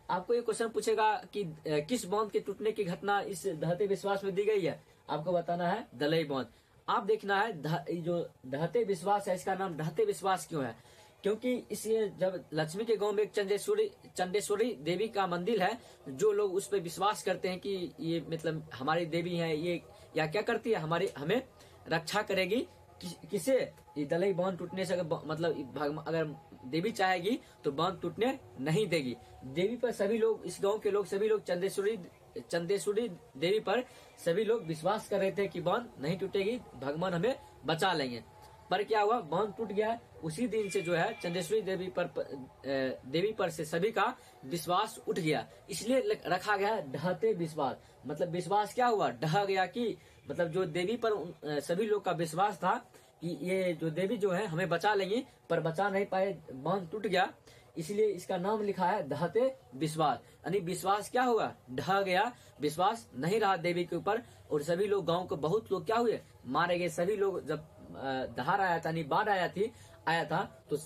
आपको ये क्वेश्चन पूछेगा कि किस बांध के टूटने की घटना इस दहते विश्वास में दी गई है, आपको बताना है दलई बांध। आप देखना है जो दहते विश्वास है, इसका नाम दहते विश्वास क्यों है, क्योंकि इसे जब लक्ष्मी के गांव में एक चंडेश्वरी देवी का मंदिर है, जो लोग उस पर विश्वास करते हैं कि ये मतलब हमारी देवी है, ये या क्या करती है, हमें रक्षा करेगी। किसे, ये दलई बांध टूटने से मतलब अगर देवी चाहेगी तो बांध टूटने नहीं देगी। देवी पर सभी लोग, इस गांव के लोग सभी लोग चंदेश्वरी देवी पर सभी लोग विश्वास कर रहे थे कि बांध नहीं टूटेगी, भगवान हमें बचा लेंगे। पर क्या हुआ, बांध टूट गया। उसी दिन से जो है चंदेश्वरी देवी पर से सभी का विश्वास उठ गया, इसलिए रखा गया ढहते विश्वास। मतलब विश्वास क्या हुआ, ढह गया कि मतलब जो देवी पर सभी लोग का विश्वास था कि ये जो देवी जो है हमें बचा लेंगी, पर बचा नहीं पाए, बांध टूट गया, इसलिए इसका नाम लिखा है दहते विश्वास। यानी विश्वास क्या हुआ, ढह गया, विश्वास नहीं रहा देवी के ऊपर, और सभी लोग गांव के बहुत लोग क्या हुए, मारे गए। सभी लोग जब दहाड़ आया था, यानी बाढ़ आया था तो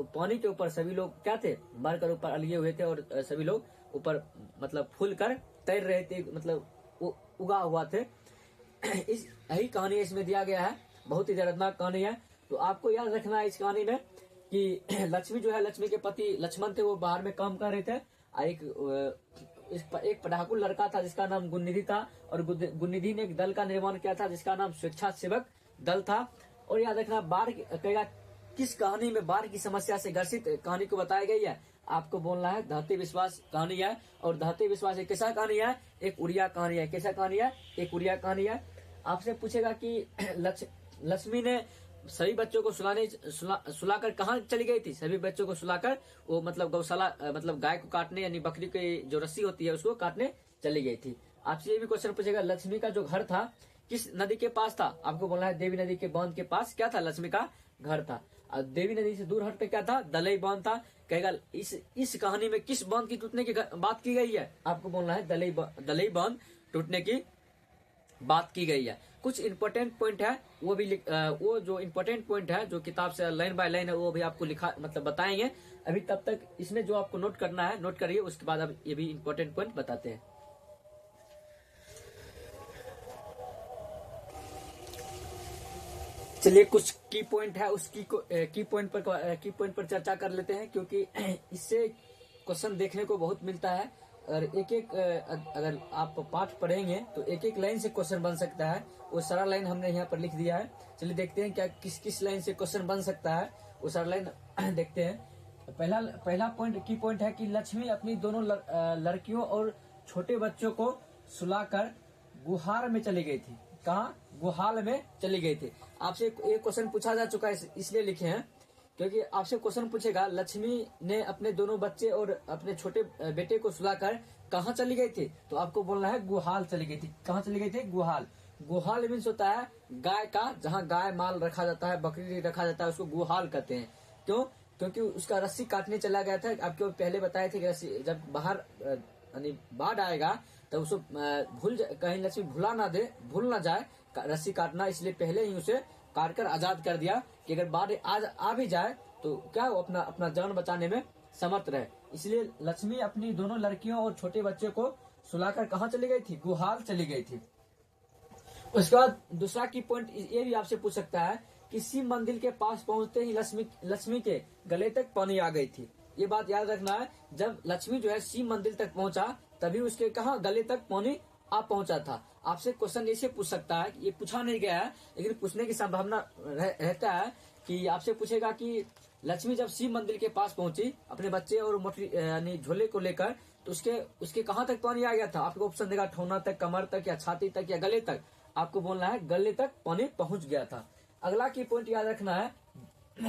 पानी के ऊपर सभी लोग क्या थे, मर कर ऊपर अलगे हुए थे, और सभी लोग ऊपर मतलब फूल कर तैर रहे थे, मतलब उगा हुआ थे। इस यही कहानी इसमें दिया गया है, बहुत ही दर्दनाक कहानी है। तो आपको याद रखना है इस कहानी में कि लक्ष्मी जो है, लक्ष्मी के पति लक्ष्मण थे, वो बाहर में काम कर रहे थे। एक पढ़ाकू लड़का था जिसका नाम गुणनिधि था, और गुणनिधि ने एक दल का निर्माण किया था जिसका नाम स्वेच्छासेवक दल था। और याद रखना, बाढ़ कहेगा किस कहानी में बाढ़ की समस्या से ग्रसित कहानी को बताई गई है, आपको बोलना है दहते विश्वास कहानी है। और दहते विश्वास एक कैसा कहानी है, एक उड़िया कहानी है। कैसा कहानी है, एक उड़िया कहानी है। आपसे पूछेगा कि लक्ष्मी ने सभी बच्चों को सुलाकर कहाँ चली गई थी, सभी बच्चों को सुलाकर वो मतलब गौशाला मतलब गाय को काटने, यानी बकरी की जो रस्सी होती है उसको काटने चली गई थी। आपसे ये भी क्वेश्चन पूछेगा, लक्ष्मी का जो घर था किस नदी के पास था, आपको बोलना है देवी नदी के बांध के पास क्या था, लक्ष्मी का घर था। और देवी नदी से दूर हट पे क्या था, दलई बांध था। कहेगा इस कहानी में किस बांध की टूटने की बात की गई है, आपको बोलना है दलई बांध टूटने की बात की गई है। कुछ इंपॉर्टेंट पॉइंट है वो भी वो जो इंपॉर्टेंट पॉइंट है जो किताब से लाइन बाय लाइन है वो भी आपको लिखा मतलब बताएंगे। अभी तब तक इसमें जो आपको नोट करना है नोट करिए, उसके बाद अब ये भी इंपॉर्टेंट पॉइंट बताते हैं। चलिए कुछ की पॉइंट है उस की पॉइंट पर चर्चा कर लेते हैं, क्योंकि इससे क्वेश्चन देखने को बहुत मिलता है और एक एक अगर आप पाठ पढ़ेंगे तो एक एक लाइन से क्वेश्चन बन सकता है। वो सारा लाइन हमने यहाँ पर लिख दिया है। चलिए देखते हैं क्या किस किस लाइन से क्वेश्चन बन सकता है, वो सारा लाइन देखते हैं। पहला पॉइंट की पॉइंट है कि लक्ष्मी अपनी दोनों लड़कियों और छोटे बच्चों को सुलाकर गुहार में चली गई थी। कहाँ? गुहाल में चली गई थी। आपसे एक क्वेश्चन पूछा जा चुका है, इसलिए लिखे हैं क्योंकि आपसे क्वेश्चन पूछेगा लक्ष्मी ने अपने दोनों बच्चे और अपने छोटे बेटे को सुलाकर कहाँ चली गई थी, तो आपको बोलना है गुहाल चली गई थी। कहाँ चली गई थी? गुहाल। गुहाल मीन्स होता है गाय का, जहाँ गाय माल रखा जाता है, बकरी रखा जाता है, उसको गुहाल कहते हैं। क्यों? क्योंकि उसका रस्सी काटने चला गया था। आपको पहले बताए थे कि रस्सी जब बाहर यानी बाढ़ आएगा तो उसको कहीं लक्ष्मी भूल ना जाए रस्सी काटना, इसलिए पहले ही उसे काट कर आजाद कर दिया कि अगर बाढ़ आ भी जाए तो क्या वो अपना जान बचाने में समर्थ रहे। इसलिए लक्ष्मी अपनी दोनों लड़कियों और छोटे बच्चे को सुलाकर कहाँ चली गई थी? गुहाल चली गई थी। उसके बाद दूसरा की पॉइंट ये भी आपसे पूछ सकता है कि शिव मंदिर के पास पहुंचते ही लक्ष्मी के गले तक पानी आ गई थी। ये बात याद रखना है, जब लक्ष्मी जो है शिव मंदिर तक पहुंचा तभी उसके कहा गले तक पानी आ पहुंचा था। आपसे क्वेश्चन ऐसे पूछ सकता है, ये पूछा नहीं गया है लेकिन पूछने की संभावना रहता है कि आपसे पूछेगा कि लक्ष्मी जब शिव मंदिर के पास पहुंची अपने बच्चे और मोटी यानी झोले को लेकर, तो उसके कहाँ तक पानी आ गया था? आपको ऑप्शन देगा ठोना तक, कमर तक, या छाती तक, या गले तक। आपको बोलना है गले तक पानी पहुंच गया था। अगला की पॉइंट याद रखना है,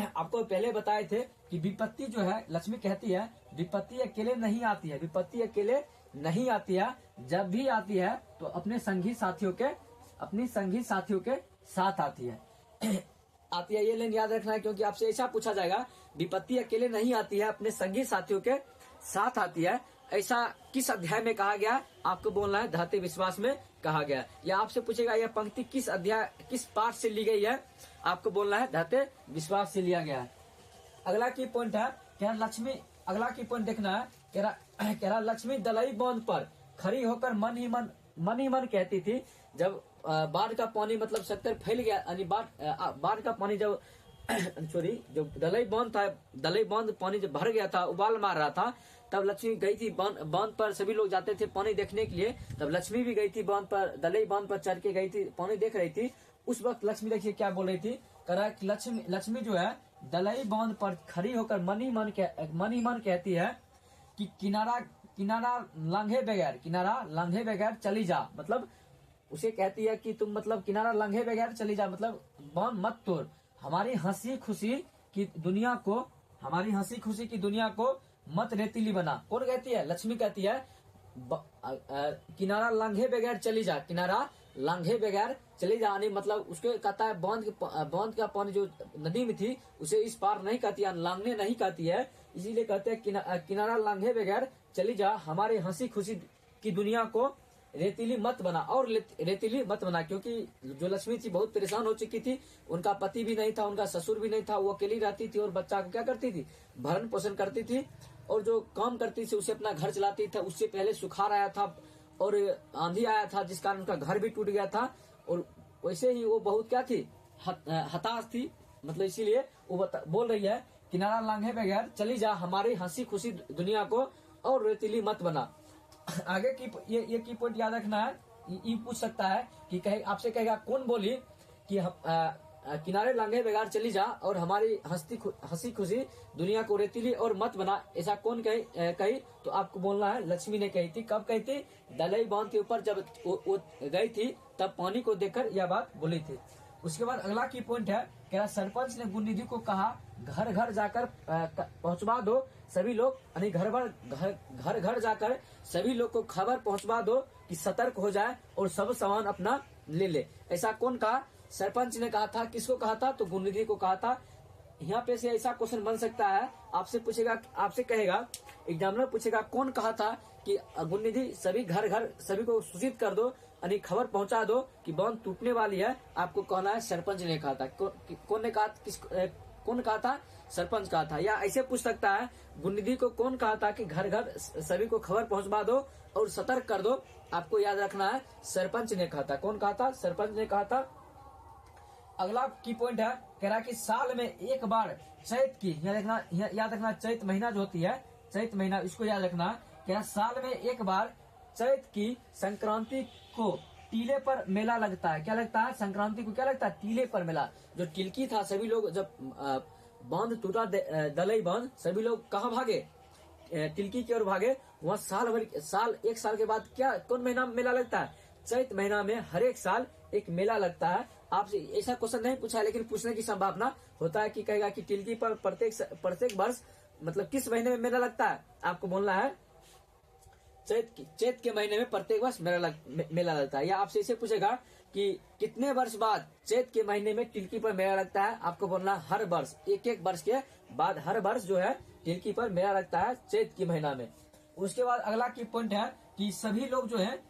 आपको पहले बताए थे कि विपत्ति जो है, लक्ष्मी कहती है विपत्ति अकेले नहीं आती है, विपत्ति अकेले नहीं आती है, जब भी आती है तो अपने संगी साथियों के साथ आती है। आती है, ये लाइन याद रखना है क्योंकि आपसे ऐसा पूछा जाएगा विपत्ति अकेले नहीं आती है, अपने संगी साथियों के साथ आती है। ऐसा किस अध्याय में कहा गया? आपको बोलना है धरती विश्वास में कहा गया। या आपसे पूछेगा यह पंक्ति किस पाठ से ली गई है? आपको बोलना है धरती विश्वास से लिया गया है। अगला की पॉइंट है क्या लक्ष्मी, अगला की पॉइंट देखना है कह रहा लक्ष्मी दलई बांध पर खड़ी होकर मन ही मन कहती थी। जब बाढ़ का पानी मतलब सत्तर फैल गया, यानी बाढ़ का पानी जब जो दलई बांध पानी जब भर गया था, उबाल मार रहा था, तब लक्ष्मी गई थी बांध पर। सभी लोग जाते थे पानी देखने के लिए, तब लक्ष्मी भी गई थी बांध पर, दलई बांध पर चढ़ के गई थी, पानी देख रही थी। उस वक्त लक्ष्मी देखिए क्या बोल रही थी, कह रहा कि लक्ष्मी जो है दलई बांध पर खड़ी होकर मन ही मन कहती है कि किनारा लांघे बगैर चली जा। मतलब उसे कहती है कि तुम मतलब किनारा लांघे बगैर चली जा, मतलब बांध मत तोड़, हमारी हंसी खुशी की दुनिया को मत रेतीली बना। कौन कहती है? लक्ष्मी कहती है किनारा लांघे बगैर चली जा, किनारा लांघे बगैर चली जा, यानी मतलब उसके कहता है बांध का पानी जो नदी में थी उसे इस पार नहीं कहती है, लांघने नहीं कहती है, इसीलिए कहते हैं किनारा लांघे बगैर चली जा, हमारे हंसी खुशी की दुनिया को रेतीली मत बना। और रेतीली मत बना क्योंकि जो लक्ष्मी थी बहुत परेशान हो चुकी थी, उनका पति भी नहीं था, उनका ससुर भी नहीं था, वो अकेली रहती थी और बच्चा को क्या करती थी? भरण पोषण करती थी, और जो काम करती थी उसे अपना घर चलाती था। उससे पहले सुखाड़ आया था और आंधी आया था जिस कारण उनका घर भी टूट गया था, और वैसे ही वो बहुत क्या थी? हताश थी। मतलब इसीलिए वो बोल रही है किनारा लांघे बगैर चली जा, हमारी हंसी खुशी दुनिया को और रेतीली मत बना। आगे की ये की पॉइंट याद रखना है। ये पूछ सकता है कि आपसे कहेगा कौन बोली कि किनारे लांघे बगैर चली जा और हमारी हंसी खुशी दुनिया को रेतीली और मत बना, ऐसा कौन कही? तो आपको बोलना है लक्ष्मी ने कही थी। कब कही थी? दलई बांध के ऊपर जब वो गई थी तब पानी को देखकर यह बात बोली थी। उसके बाद अगला की पॉइंट है क्या सरपंच ने गुणनिधि को कहा घर घर जाकर पहुंचवा दो सभी लोग, यानी घर घर जाकर सभी लोग को खबर पहुंचवा दो कि सतर्क हो जाए और सब सामान अपना ले ले। ऐसा कौन कहा? सरपंच ने कहा था। किसको कहा था? तो गुणनिधि को कहा था। यहाँ पे से ऐसा क्वेश्चन बन सकता है, आपसे कहेगा एग्जामिनर पूछेगा कौन कहा था कि गुणनिधि सभी घर सभी को सूचित कर दो, यानी खबर पहुंचा दो कि बांध टूटने वाली है, आपको कहना है सरपंच ने कहा था। कौन ने कहा, कौन कहा था? सरपंच कहा था। या ऐसे पूछ सकता है, गुंडगी को कौन कहा था कि घर घर सभी को खबर पहुंचा दो और सतर्क कर दो? आपको याद रखना है, सरपंच ने कहा था। कौन कहा था? सरपंच ने कहा था। अगला की पॉइंट है, कह रहा कि साल में एक बार चैत की, याद रखना चैत महीना जो होती है, चैत महीना, इसको याद रखना। क्या साल में एक बार चैत की संक्रांति को टीले पर मेला लगता है। क्या लगता है? संक्रांति को क्या लगता है? टीले पर मेला। जो टिलकी था, सभी लोग जब बांध टूटा, दलई बांध, सभी लोग कहाँ भागे? टिलकी की ओर भागे। वहाँ एक साल के बाद क्या, कौन महीना में मेला लगता है? चैत महीना में हर एक साल एक मेला लगता है। आपसे ऐसा क्वेश्चन नहीं पूछा है, लेकिन पूछने की संभावना होता है कि कहेगा कि टिलकी पर प्रत्येक वर्ष मतलब किस महीने में मेला लगता है? आपको बोलना है चैत के महीने में प्रत्येक वर्ष मेला लगता है। या आपसे इसे पूछेगा कि कितने वर्ष बाद चैत के महीने में टिलकी पर मेला लगता है? आपको बोलना हर वर्ष, एक वर्ष के बाद हर वर्ष जो है टिलकी पर मेला लगता है चैत के महीना में। उसके बाद अगला की पॉइंट है कि सभी लोग जो है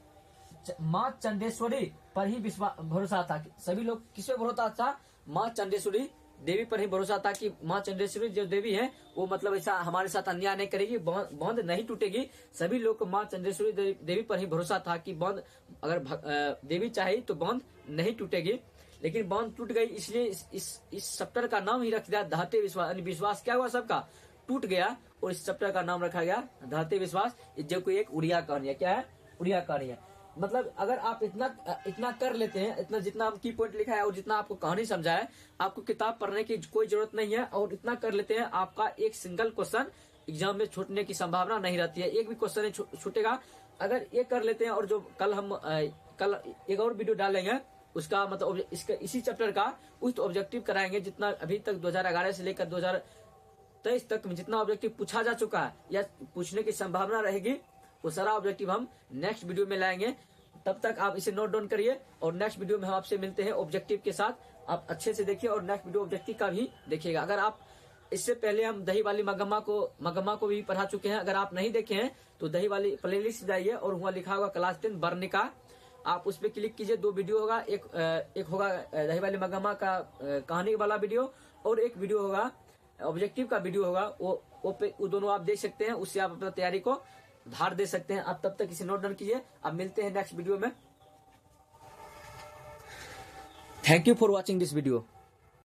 माँ चंडेश्वरी पर ही भरोसा था। सभी लोग किस पे भरोसा था? माँ चंडेश्वरी देवी पर ही भरोसा था कि माँ चंडेश्वरी जो देवी है वो मतलब ऐसा हमारे साथ अन्याय नहीं करेगी, बांध नहीं टूटेगी। सभी लोग को माँ चंडेश्वरी देवी पर ही भरोसा था कि बांध अगर देवी चाहे तो बांध नहीं टूटेगी। लेकिन बांध टूट गई, इसलिए इस चैप्टर का नाम ही रख दिया दहते विश्वास। विश्वास क्या हुआ? सबका टूट गया और इस चैप्टर का नाम रखा गया दहते विश्वास, जो कोई एक उड़िया कहानी है। क्या है? उड़िया कहानी है। मतलब अगर आप इतना कर लेते हैं, इतना जितना हम की पॉइंट लिखा है और जितना आपको कहानी समझा है, आपको किताब पढ़ने की कोई जरूरत नहीं है। और इतना कर लेते हैं, आपका एक सिंगल क्वेश्चन एग्जाम में छूटने की संभावना नहीं रहती है। एक भी क्वेश्चन छूटेगा अगर ये कर लेते हैं। और जो कल एक और वीडियो डालेंगे, उसका मतलब इसी चैप्टर का उस ऑब्जेक्टिव कराएंगे जितना अभी तक 2011 से लेकर 2023 तक में जितना ऑब्जेक्टिव पूछा जा चुका है या पूछने की संभावना रहेगी, वो सारा ऑब्जेक्टिव हम नेक्स्ट वीडियो में लाएंगे। तब तक आप इसे नोट डाउन करिए और नेक्स्ट वीडियो में हम आपसे मिलते हैं ऑब्जेक्टिव के साथ। आप अच्छे से देखिए और नेक्स्ट वीडियो ऑब्जेक्टिव का भी देखिएगा। अगर आप इससे पहले हम दही वाली मगम्मा को भी पढ़ा चुके हैं, अगर आप नहीं देखे हैं तो दही वाली प्लेलिस्ट जाइए और वहाँ लिखा होगा क्लास 10 वर्णिका, आप उस पर क्लिक कीजिए। 2 वीडियो होगा, एक होगा दही वाली मगम्मा का कहानी वाला वीडियो और एक वीडियो होगा ऑब्जेक्टिव का वीडियो होगा। वो दोनों आप देख सकते हैं, उससे आप अपना तैयारी को धार दे सकते हैं। आप तब तक इसे नोट डाउन कीजिए। अब मिलते हैं नेक्स्ट वीडियो में। Thank you for watching this video.